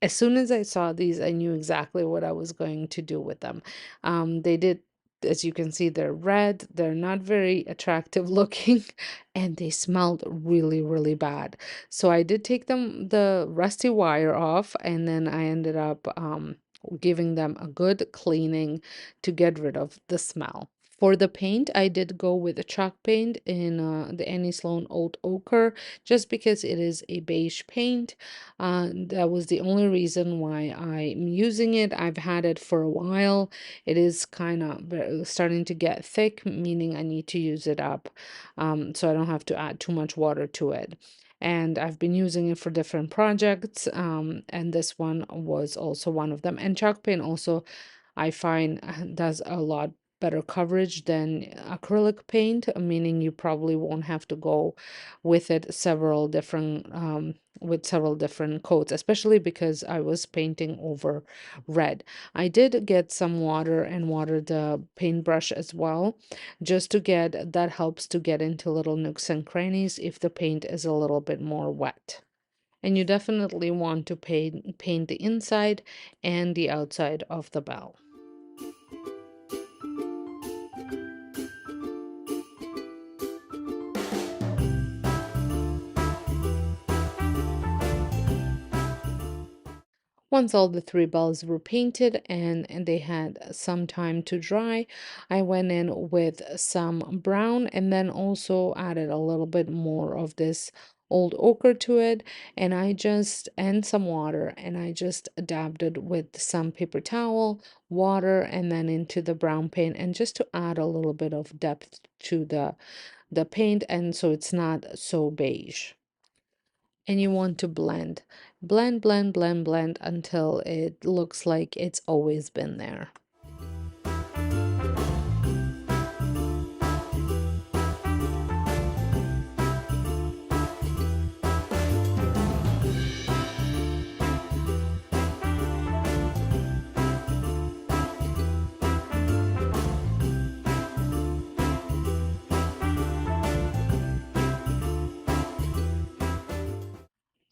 Speaker 1: as soon as I saw these, I knew exactly what I was going to do with them. They did, as you can see, they're red, they're not very attractive looking, and they smelled really, really bad. So I did take the rusty wire off, and then I ended up giving them a good cleaning to get rid of the smell. For the paint, I did go with a chalk paint in the Annie Sloan Old Ochre, just because it is a beige paint. That was the only reason why I'm using it. I've had it for a while. It is kind of starting to get thick, meaning I need to use it up, so I don't have to add too much water to it. And I've been using it for different projects, and this one was also one of them. And chalk paint also, I find, does a lot better coverage than acrylic paint, meaning you probably won't have to go with it several different with several different coats, especially because I was painting over red. I did get some water and water the paintbrush as well, just to get that helps to get into little nooks and crannies if the paint is a little bit more wet. And you definitely want to paint the inside and the outside of the bell. Once all the 3 bells were painted and they had some time to dry, I went in with some brown and then also added a little bit more of this old ochre to it, and some water, and I just dabbed it with some paper towel, water, and then into the brown paint, and just to add a little bit of depth to the paint, and so it's not so beige. And you want to blend until it looks like it's always been there.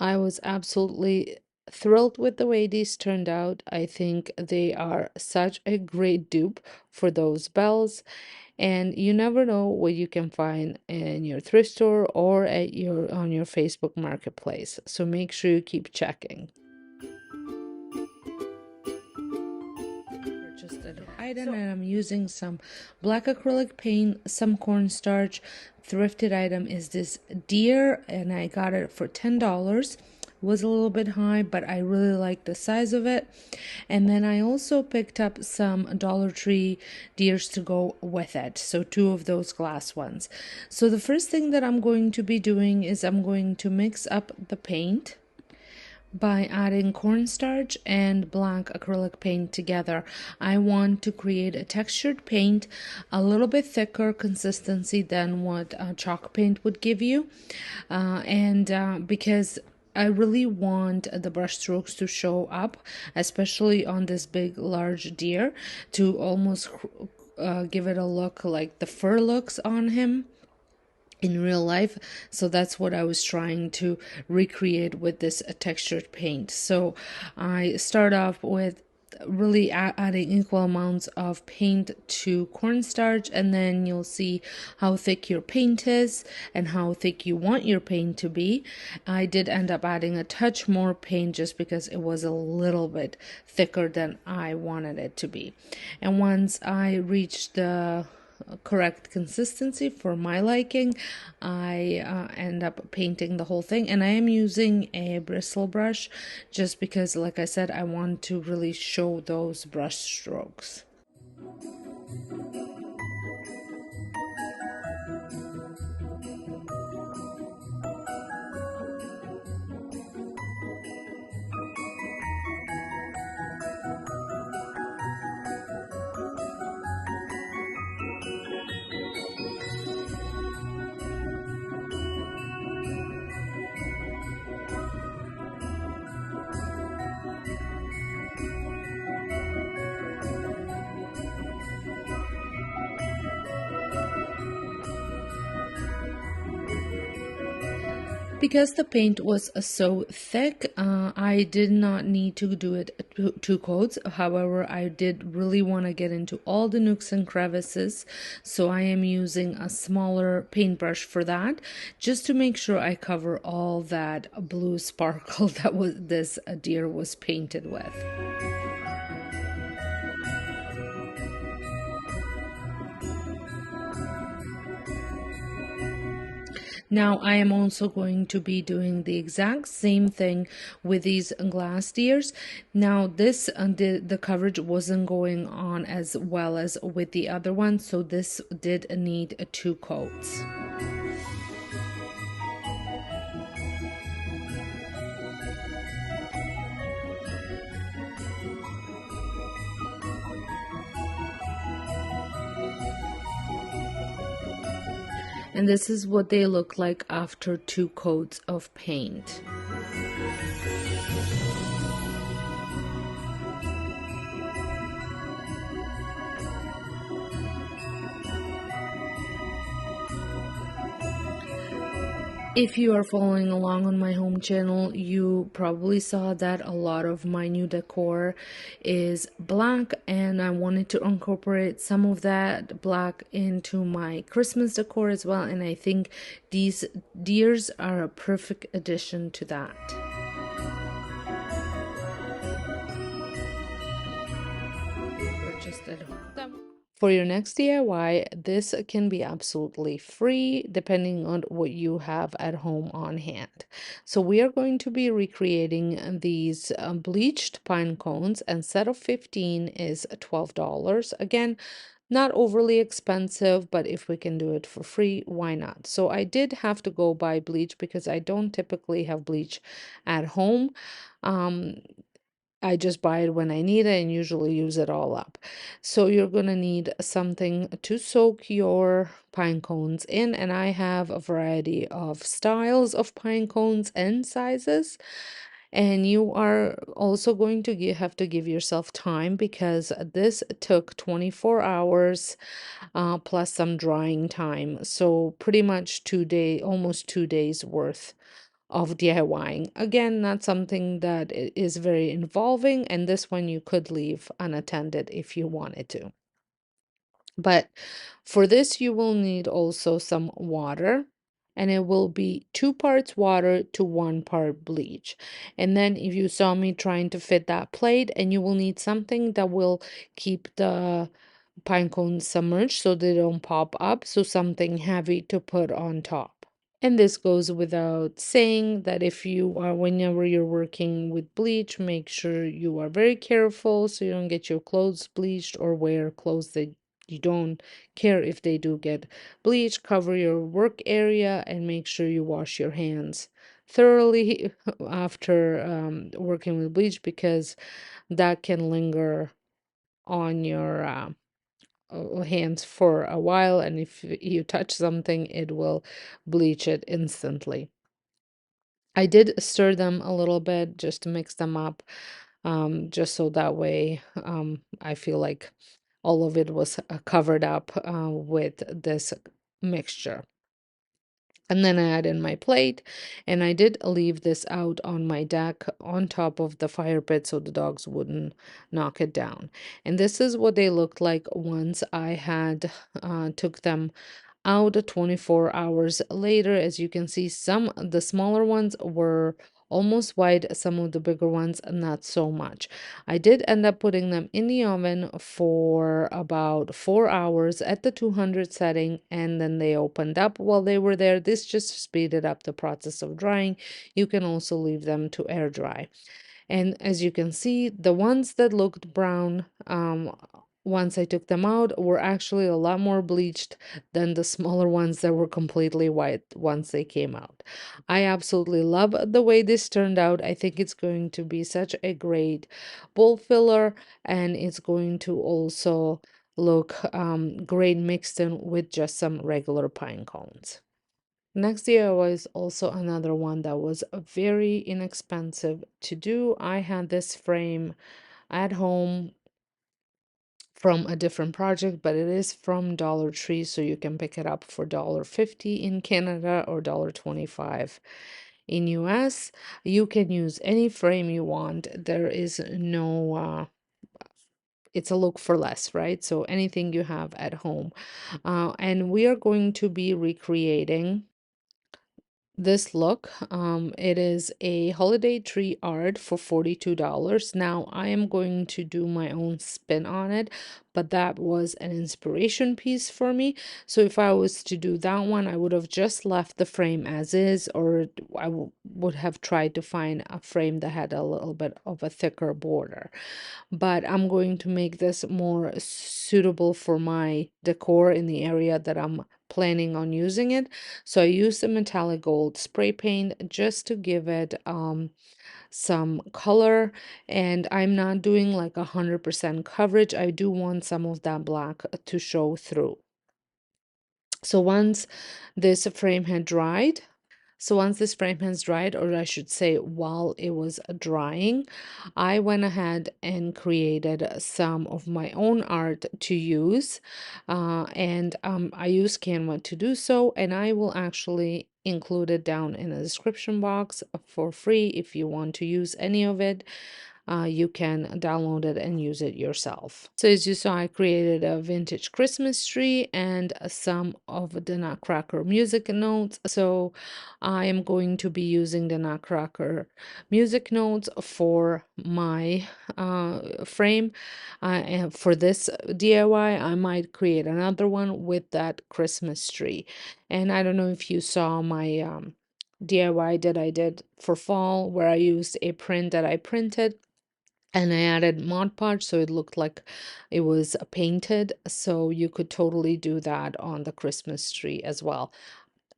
Speaker 1: I was absolutely thrilled with the way these turned out. I think they are such a great dupe for those bells, and you never know what you can find in your thrift store or on your Facebook Marketplace. So make sure you keep checking. I item, and I'm using some black acrylic paint, some cornstarch. Thrifted item is this deer, and I got it for $10. Was a little bit high, but I really like the size of it. And then I also picked up some Dollar Tree deers to go with it, so two of those glass ones. So the first thing that I'm going to be doing is I'm going to mix up the paint by adding cornstarch and black acrylic paint together. I want to create a textured paint, a little bit thicker consistency than what chalk paint would give you, and because I really want the brush strokes to show up, especially on this big large deer, to almost give it a look like the fur looks on him in real life. So that's what I was trying to recreate with this textured paint. So I start off with really adding equal amounts of paint to cornstarch, and then you'll see how thick your paint is and how thick you want your paint to be. I did end up adding a touch more paint just because it was a little bit thicker than I wanted it to be. And once I reached the correct consistency for my liking, I end up painting the whole thing, and I am using a bristle brush just because, like I said, I want to really show those brush strokes. Because the paint was so thick, I did not need to do it two coats. However, I did really want to get into all the nooks and crevices, so I am using a smaller paintbrush for that, just to make sure I cover all that blue sparkle that was this deer was painted with. Now I am also going to be doing the exact same thing with these glass deers. Now this the coverage wasn't going on as well as with the other one, so this did need two coats. And this is what they look like after two coats of paint. If you are following along on my home channel, you probably saw that a lot of my new decor is black, and I wanted to incorporate some of that black into my Christmas decor as well, and I think these deers are a perfect addition to that. Purchased at home. For your next DIY, this can be absolutely free depending on what you have at home on hand. So we are going to be recreating these bleached pine cones, and set of 15 is $12. Again, not overly expensive, but if we can do it for free, why not? So I did have to go buy bleach because I don't typically have bleach at home. Um, I just buy it when I need it and usually use it all up. So you're gonna need something to soak your pine cones in, and I have a variety of styles of pine cones and sizes. And you are also going to have to give yourself time, because this took 24 hours plus some drying time. So pretty much almost 2 days worth of DIYing. Again, not something that is very involving, and this one you could leave unattended if you wanted to. But for this, you will need also some water, and it will be 2 parts water to 1 part bleach. And then if you saw me trying to fit that plate, and you will need something that will keep the pine cones submerged so they don't pop up, so something heavy to put on top. And this goes without saying that if you are, whenever you're working with bleach, make sure you are very careful so you don't get your clothes bleached or wear clothes that you don't care if they do get bleached. Cover your work area and make sure you wash your hands thoroughly after working with bleach, because that can linger on your hands for a while, and if you touch something, it will bleach it instantly. I did stir them a little bit just to mix them up, just so that way I feel like all of it was covered up with this mixture. And then I add in my plate, and I did leave this out on my deck on top of the fire pit so the dogs wouldn't knock it down. And this is what they looked like once I had took them out 24 hours later. As you can see, some the smaller ones were almost white, some of the bigger ones not so much. I did end up putting them in the oven for about 4 hours at the 200 setting, and then they opened up while they were there. This just speeded up the process of drying. You can also leave them to air dry. And as you can see, the ones that looked brown, once I took them out, were actually a lot more bleached than the smaller ones that were completely white once they came out. I absolutely love the way this turned out. I think it's going to be such a great bowl filler, and it's going to also look great mixed in with just some regular pine cones. Next DIY is also another one that was very inexpensive to do. I had this frame at home from a different project, but it is from Dollar Tree, so you can pick it up for $1.50 in Canada or $1.25 in US. You can use any frame you want. There is no it's a look for less, right? So anything you have at home. And we are going to be recreating this look. It is a holiday tree art for $42. Now I am going to do my own spin on it, but that was an inspiration piece for me. So if I was to do that one, I would have just left the frame as is, or I would have tried to find a frame that had a little bit of a thicker border. But I'm going to make this more suitable for my decor in the area that I'm planning on using it. So I used the metallic gold spray paint just to give it some color, and I'm not doing like 100% coverage. I do want some of that black to show through. So once this frame had dried, so once this frame has dried, or I should say while it was drying, I went ahead and created some of my own art to use. And I use Canva to do so, and I will actually include it down in the description box for free. If you want to use any of it, you can download it and use it yourself. So as you saw, I created a vintage Christmas tree and some of the Nutcracker music notes. So I am going to be using the Nutcracker music notes for my frame. And for this DIY, I might create another one with that Christmas tree. And I don't know if you saw my DIY that I did for fall, where I used a print that I printed and I added Mod Podge so it looked like it was painted. So you could totally do that on the Christmas tree as well.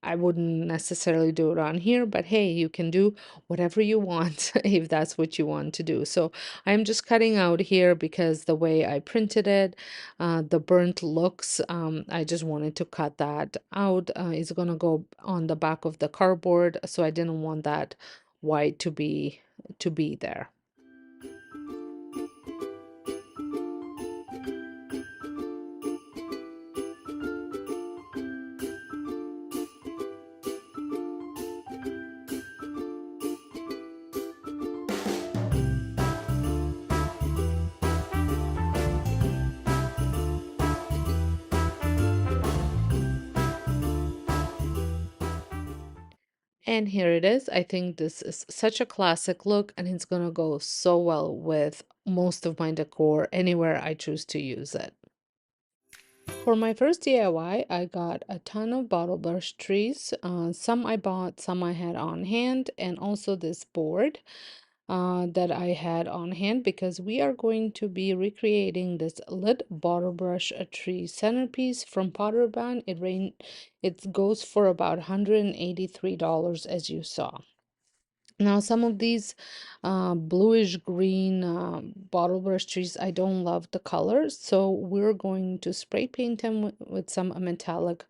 Speaker 1: I wouldn't necessarily do it on here, but hey, you can do whatever you want if that's what you want to do. So I'm just cutting out here because the way I printed it, the burnt looks, I just wanted to cut that out. It's gonna go on the back of the cardboard, so I didn't want that white to be there. And here it is. I think this is such a classic look, and it's gonna go so well with most of my decor anywhere I choose to use it. For my first DIY, I got a ton of bottle brush trees. Some I bought, some I had on hand, and also this board that I had on hand because we are going to be recreating this lit bottle brush tree centerpiece from Pottery. It goes for about $183 as you saw. Now, some of these bluish green bottle brush trees, I don't love the colors, so we're going to spray paint them with some metallic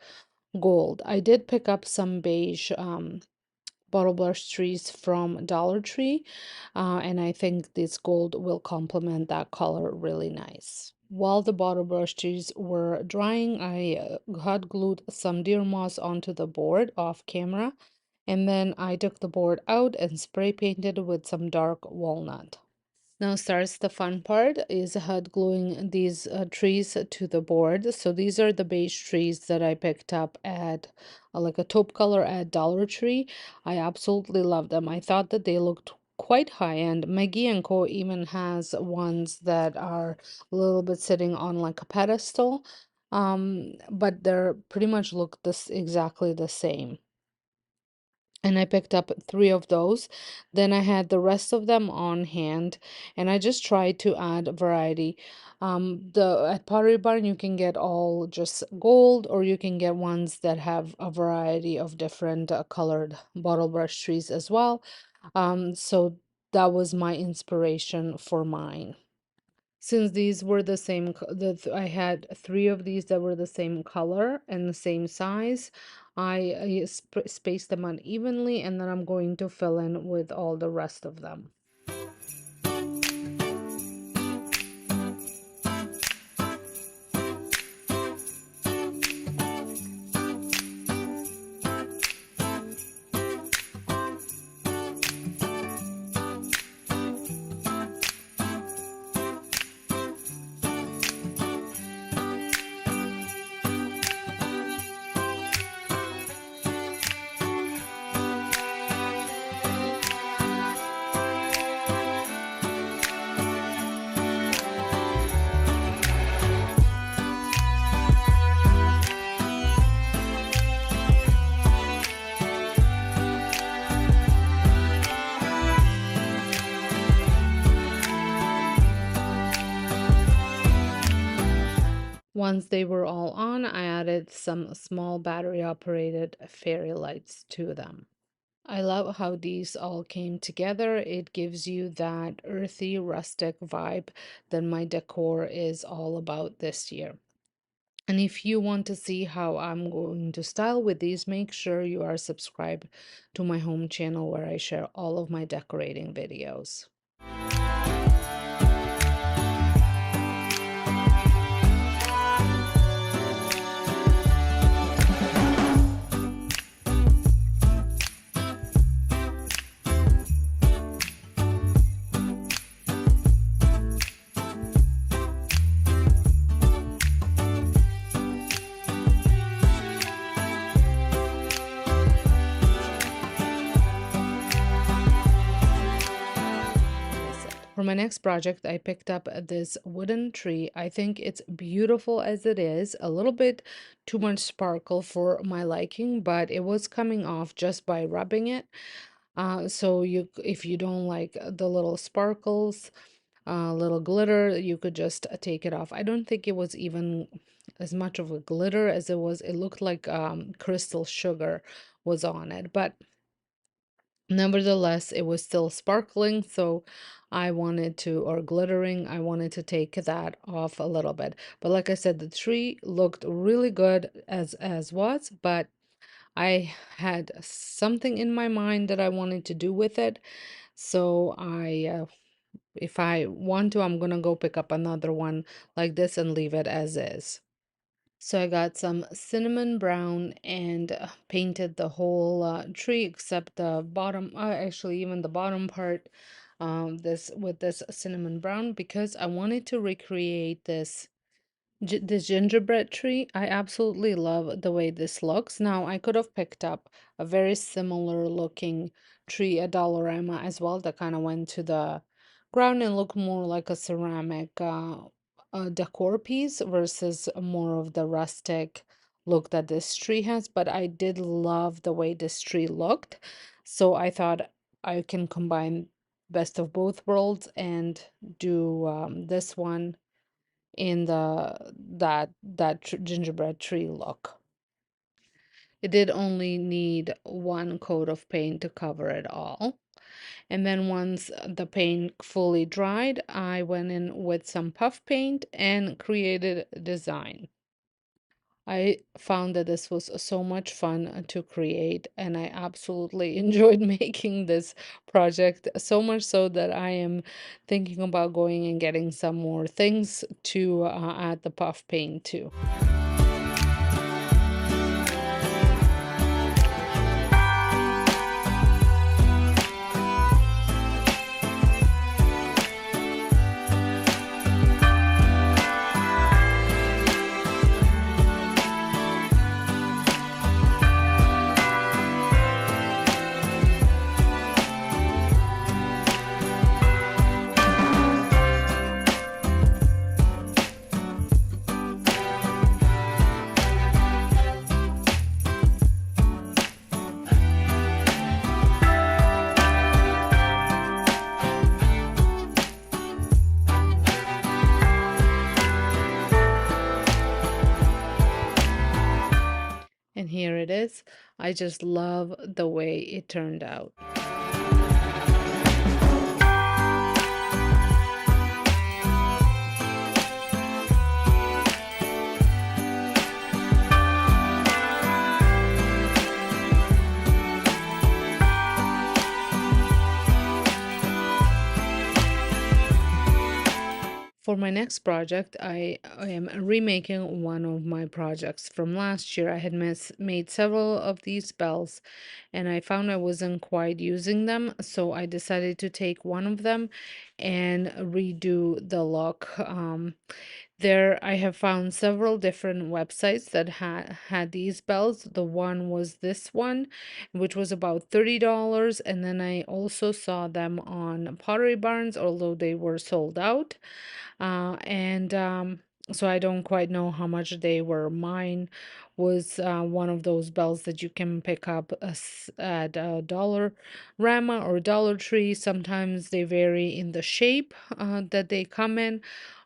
Speaker 1: gold. I did pick up some beige bottle brush trees from Dollar Tree, and I think this gold will complement that color really nice. While the bottle brush trees were drying, I hot glued some deer moss onto the board off camera, and then I took the board out and spray painted with some dark walnut. Now starts the fun part is hot gluing these trees to the board. So these are the beige trees that I picked up at like a taupe color at Dollar Tree. I absolutely love them. I thought that they looked quite high end. Maggie and Co even has ones that are a little bit sitting on like a pedestal. But they're pretty much look this exactly the same, and I picked up three of those. Then I had the rest of them on hand, and I just tried to add variety. The at Pottery Barn you can get all just gold, or you can get ones that have a variety of different colored bottle brush trees as well. So that was my inspiration for mine. Since these were the same, I had three of these that were the same color and the same size. I spaced them unevenly, and then I'm going to fill in with all the rest of them. Once they were all on, I added some small battery operated fairy lights to them. I love how these all came together. It gives you that earthy, rustic vibe that my decor is all about this year. And if you want to see how I'm going to style with these, make sure you are subscribed to my home channel where I share all of my decorating videos. For my next project, I picked up this wooden tree. I think it's beautiful as it is, a little bit too much sparkle for my liking, but it was coming off just by rubbing it. So if you don't like the little sparkles, little glitter, you could just take it off. I don't think it was even as much of a glitter as it looked like crystal sugar was on it, but nevertheless, it was still sparkling, so I wanted to, or glittering, I wanted to take that off a little bit. But like I said, the tree looked really good as was, but I had something in my mind that I wanted to do with it. So if I want to, I'm gonna go pick up another one like this and leave it as is. So I got some cinnamon brown and painted the whole tree except the bottom, actually even the bottom part, this with this cinnamon brown because I wanted to recreate this The gingerbread tree, I absolutely love the way this looks. Now, I could have picked up a very similar looking tree at Dollarama as well that kind of went to the ground and looked more like a ceramic decor piece versus more of the rustic look that this tree has. But I did love the way this tree looked. So I thought I can combine best of both worlds and do this one in that gingerbread tree look. It did only need one coat of paint to cover it all. And then once the paint fully dried, I went in with some puff paint and created a design. I found that this was so much fun to create, and I absolutely enjoyed making this project so much so that I am thinking about going and getting some more things to add the puff paint to. And here it is. I just love the way it turned out. For my next project, I am remaking one of my projects from last year. I had made several of these bells and I found I wasn't quite using them, so I decided to take one of them and redo the look. There, I have found several different websites that had these bells. The one was this one, which was about $30, and then I also saw them on Pottery Barns, although they were sold out. And so I don't quite know how much they were. Mine was one of those bells that you can pick up at Dollar Rama or Dollar Tree. Sometimes they vary in the shape that they come in,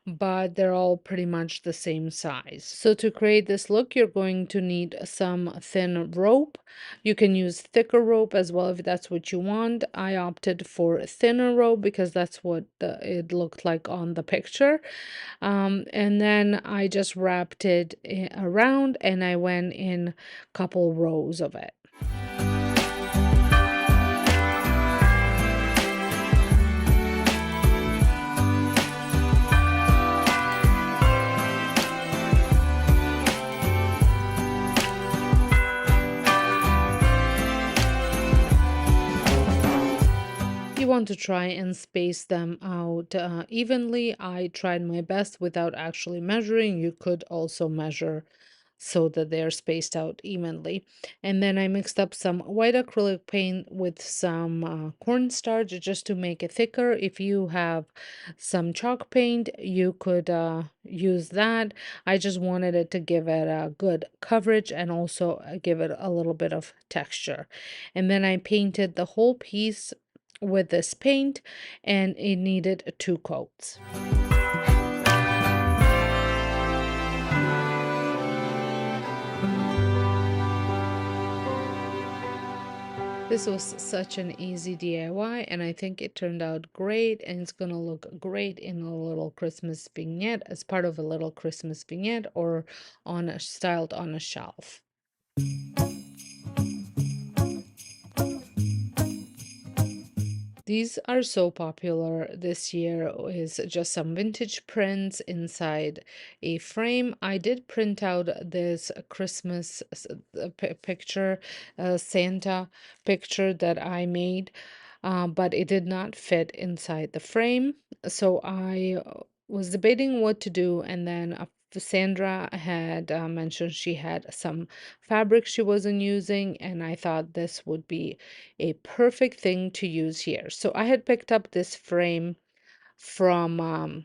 Speaker 1: but they're all pretty much the same size. So to create this look, you're going to need some thin rope. You can use thicker rope as well if that's what you want. I opted for thinner rope because that's what it looked like on the picture. And then I just wrapped it around and I went in a couple rows of it. You want to try and space them out evenly. I tried my best without actually measuring. You could also measure so that they're spaced out evenly. And then I mixed up some white acrylic paint with some cornstarch just to make it thicker. If you have some chalk paint, you could use that. I just wanted it to give it a good coverage and also give it a little bit of texture. And then I painted the whole piece with this paint, and it needed two coats. This was such an easy DIY, and I think it turned out great, and it's gonna look great in a little Christmas vignette as part of a little Christmas vignette or styled on a shelf. These are so popular this year is just some vintage prints inside a frame. I did print out this Christmas picture, Santa picture that I made, but it did not fit inside the frame. So I was debating what to do, and then a Sandra had mentioned she had some fabric she wasn't using, and I thought this would be a perfect thing to use here. So I had picked up this frame from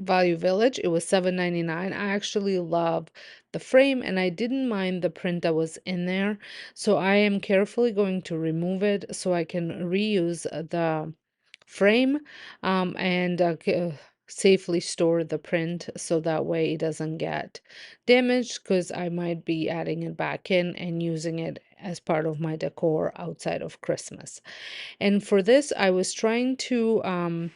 Speaker 1: Value Village. It was $7.99. I actually love the frame and I didn't mind the print that was in there. So I am carefully going to remove it so I can reuse the frame and safely store the print so that way it doesn't get damaged, because I might be adding it back in and using it as part of my decor outside of Christmas. And for this, I was trying to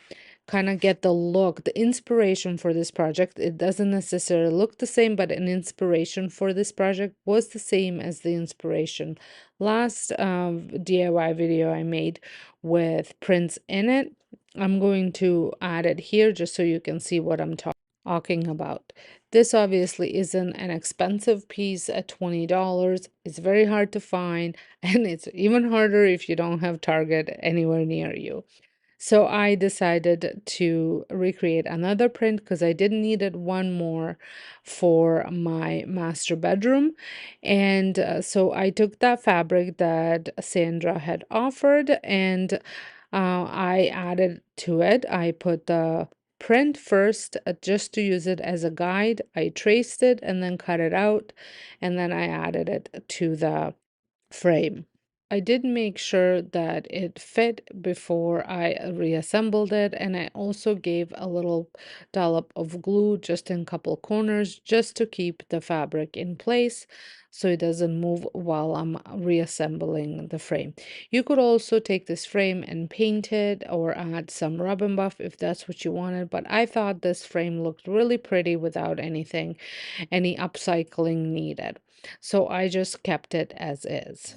Speaker 1: kind of get the look, the inspiration for this project. It doesn't necessarily look the same, but an inspiration for this project was the same as the inspiration last DIY video I made with prints in it. I'm going to add it here just so you can see what I'm talking about. This obviously isn't an expensive piece at $20. It's very hard to find, and it's even harder if you don't have Target anywhere near you. So I decided to recreate another print because I did needed one more for my master bedroom. And so I took that fabric that Sandra had offered and I added to it. I put the print first just to use it as a guide. I traced it and then cut it out, and then I added it to the frame. I did make sure that it fit before I reassembled it, and I also gave a little dollop of glue just in a couple corners just to keep the fabric in place so it doesn't move while I'm reassembling the frame. You could also take this frame and paint it or add some rub and buff if that's what you wanted, but I thought this frame looked really pretty without any upcycling needed. So I just kept it as is.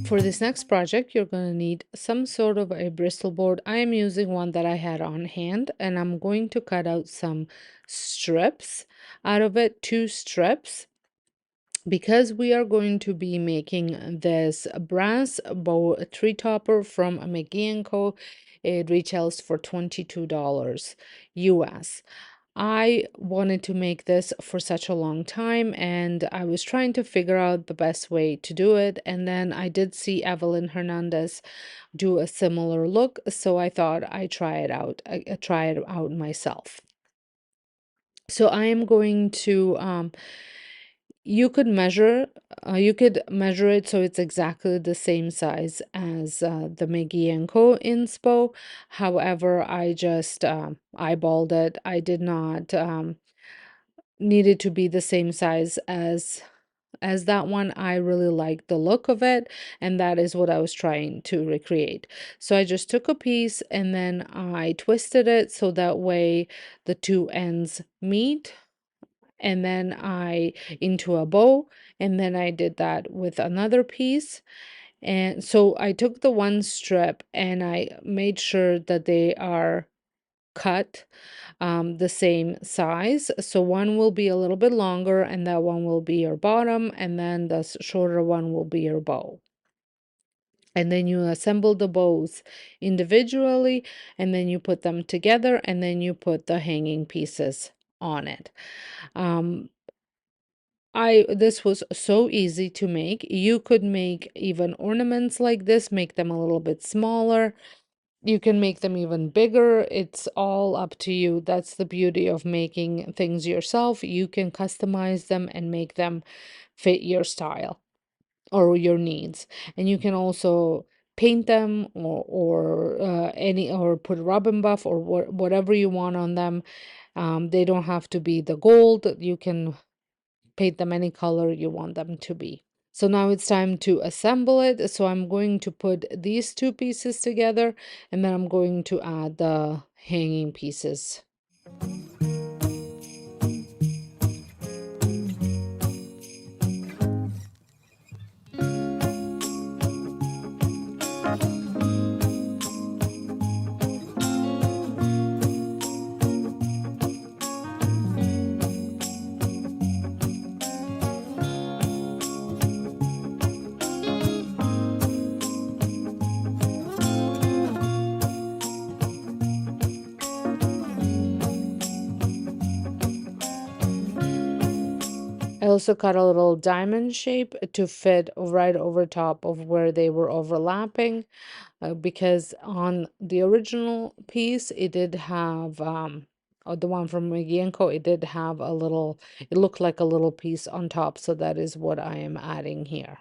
Speaker 1: For this next project, you're going to need some sort of a Bristol board. I am using one that I had on hand, and I'm going to cut out some strips out of it, 2 strips, because we are going to be making this brass bow tree topper from McGee & Co. It retails for $22 US. I wanted to make this for such a long time, and I was trying to figure out the best way to do it. And then I did see Evelyn Hernandez do a similar look, so I thought I'd try it out. I try it out myself. So I am going to you could measure it so it's exactly the same size as the McGee & Co. inspo. However, I just eyeballed it. I did not need it to be the same size as that one. I really liked the look of it, and that is what I was trying to recreate. So I just took a piece and then I twisted it so that way the two ends meet, and then I into a bow, and then I did that with another piece. And so I took the one strip and I made sure that they are cut the same size. So one will be a little bit longer and that one will be your bottom, and then the shorter one will be your bow. And then you assemble the bows individually, and then you put them together, and then you put the hanging pieces on it. This was so easy to make. You could make even ornaments like this, make them a little bit smaller. You can make them even bigger. It's all up to you. That's the beauty of making things yourself. You can customize them and make them fit your style or your needs. And you can also paint them or put rub and buff or whatever you want on them. They don't have to be the gold. You can paint them any color you want them to be. So now it's time to assemble it. So I'm going to put these two pieces together, and then I'm going to add the hanging pieces. also cut a little diamond shape to fit right over top of where they were overlapping, because on the original piece it did have the one from Magienko, it did have a little, it looked like a little piece on top, so that is what I am adding here.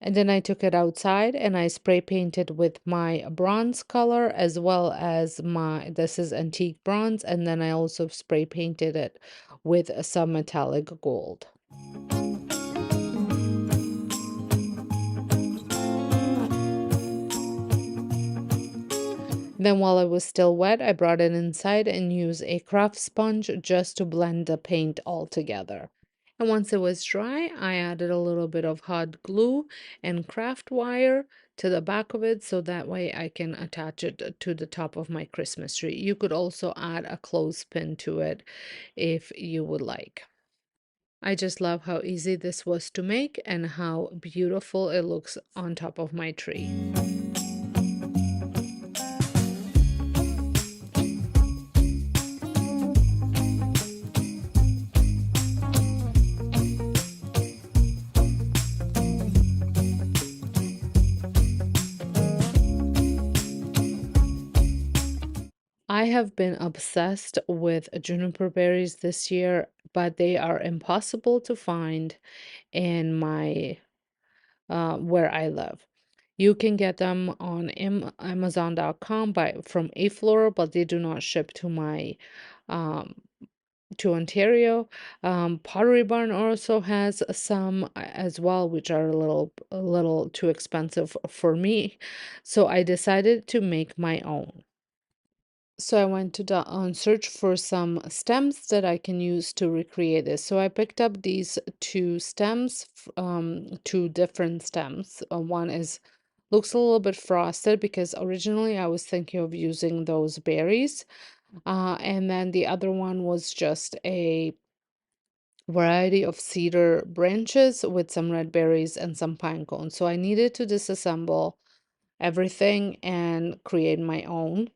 Speaker 1: And then I took it outside and I spray painted with my bronze color, as well as this is antique bronze, and then I also spray painted it with some metallic gold. Then while it was still wet, I brought it inside and used a craft sponge just to blend the paint all together. And once it was dry, I added a little bit of hot glue and craft wire to the back of it, so that way I can attach it to the top of my Christmas tree. You could also add a clothespin to it if you would like. I just love how easy this was to make and how beautiful it looks on top of my tree. I have been obsessed with juniper berries this year, but they are impossible to find in my where I live. You can get them on Amazon.com from a floor, but they do not ship to my um, to Ontario. Pottery Barn also has some as well, which are a little too expensive for me. So I decided to make my own. So I went to the on search for some stems that I can use to recreate this. So I picked up these two stems, two different stems. One is looks a little bit frosted because originally I was thinking of using those berries. And then the other one was just a variety of cedar branches with some red berries and some pine cones. So I needed to disassemble everything and create my own.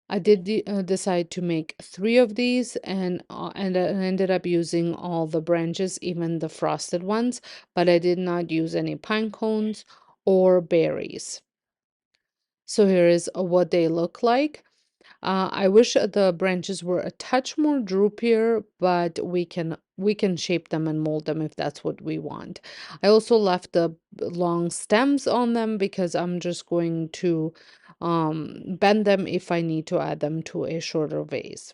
Speaker 1: I did decide to make three of these, and I ended up using all the branches, even the frosted ones, but I did not use any pine cones or berries. So here is what they look like. I wish the branches were a touch more droopier, but we can shape them and mold them if that's what we want. I also left the long stems on them because I'm just going to bend them if I need to add them to a shorter vase.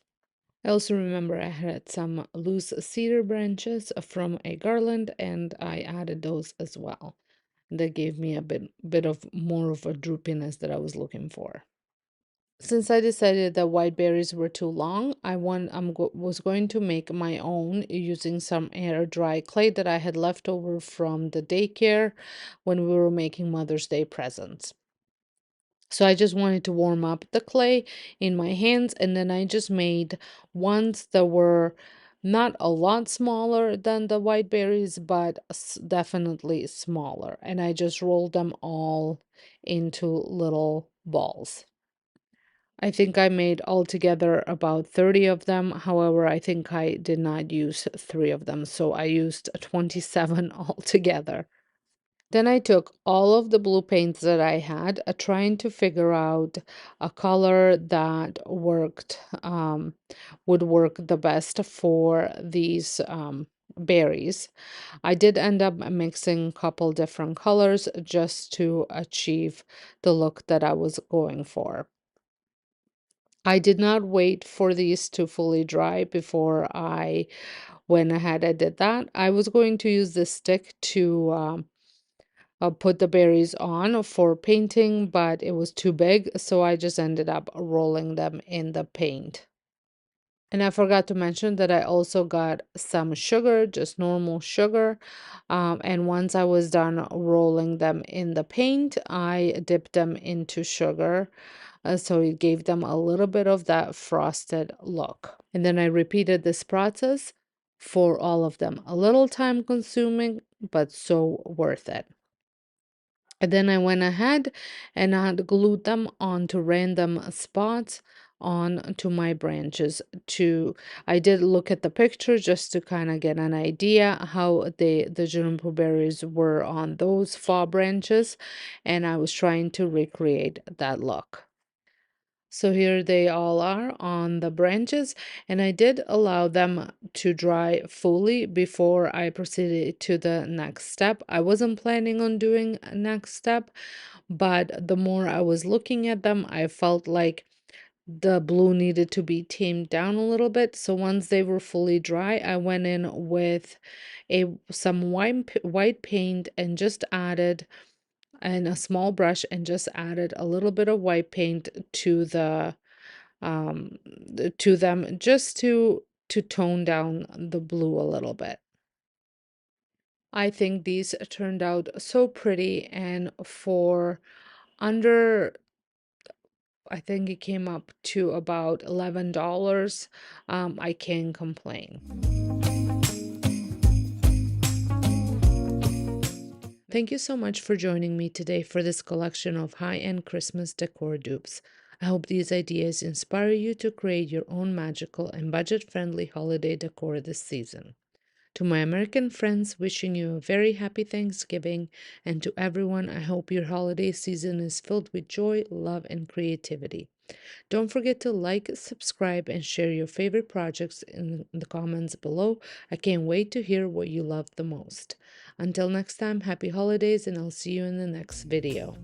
Speaker 1: I also remember I had some loose cedar branches from a garland, and I added those as well. That gave me a bit of more of a droopiness that I was looking for. Since I decided that white berries were too long, was going to make my own using some air dry clay that I had left over from the daycare when we were making Mother's Day presents. So I just wanted to warm up the clay in my hands, and then I just made ones that were not a lot smaller than the white berries, but definitely smaller. And I just rolled them all into little balls. I think I made altogether about 30 of them. However, I think I did not use three of them, so I used 27 altogether. Then I took all of the blue paints that I had, trying to figure out a color that would work the best for these berries. I did end up mixing a couple different colors just to achieve the look that I was going for. I did not wait for these to fully dry before I went ahead and did that. I was going to use this stick to put the berries on for painting, but it was too big, so I just ended up rolling them in the paint. And I forgot to mention that I also got some sugar, just normal sugar. And once I was done rolling them in the paint, I dipped them into sugar. So it gave them a little bit of that frosted look. And then I repeated this process for all of them. A little time consuming, but so worth it. And then I went ahead and I had glued them onto random spots on to my branches. To I did look at the picture just to kind of get an idea how the juniper berries were on those fall branches, and I was trying to recreate that look. So here they all are on the branches, and I did allow them to dry fully before I proceeded to the next step. I wasn't planning on doing a next step, but the more I was looking at them, I felt like the blue needed to be tamed down a little bit. So once they were fully dry, I went in with some white paint and just added, and a small brush, and just added a little bit of white paint to um to them, just to tone down the blue a little bit. I think these turned out so pretty, and for under, I think it came up to about $11. I can't complain. Thank you so much for joining me today for this collection of high-end Christmas decor dupes. I hope these ideas inspire you to create your own magical and budget-friendly holiday decor this season. To my American friends, wishing you a very happy Thanksgiving, and to everyone, I hope your holiday season is filled with joy, love, and creativity. Don't forget to like, subscribe, and share your favorite projects in the comments below. I can't wait to hear what you love the most. Until next time, happy holidays, and I'll see you in the next video.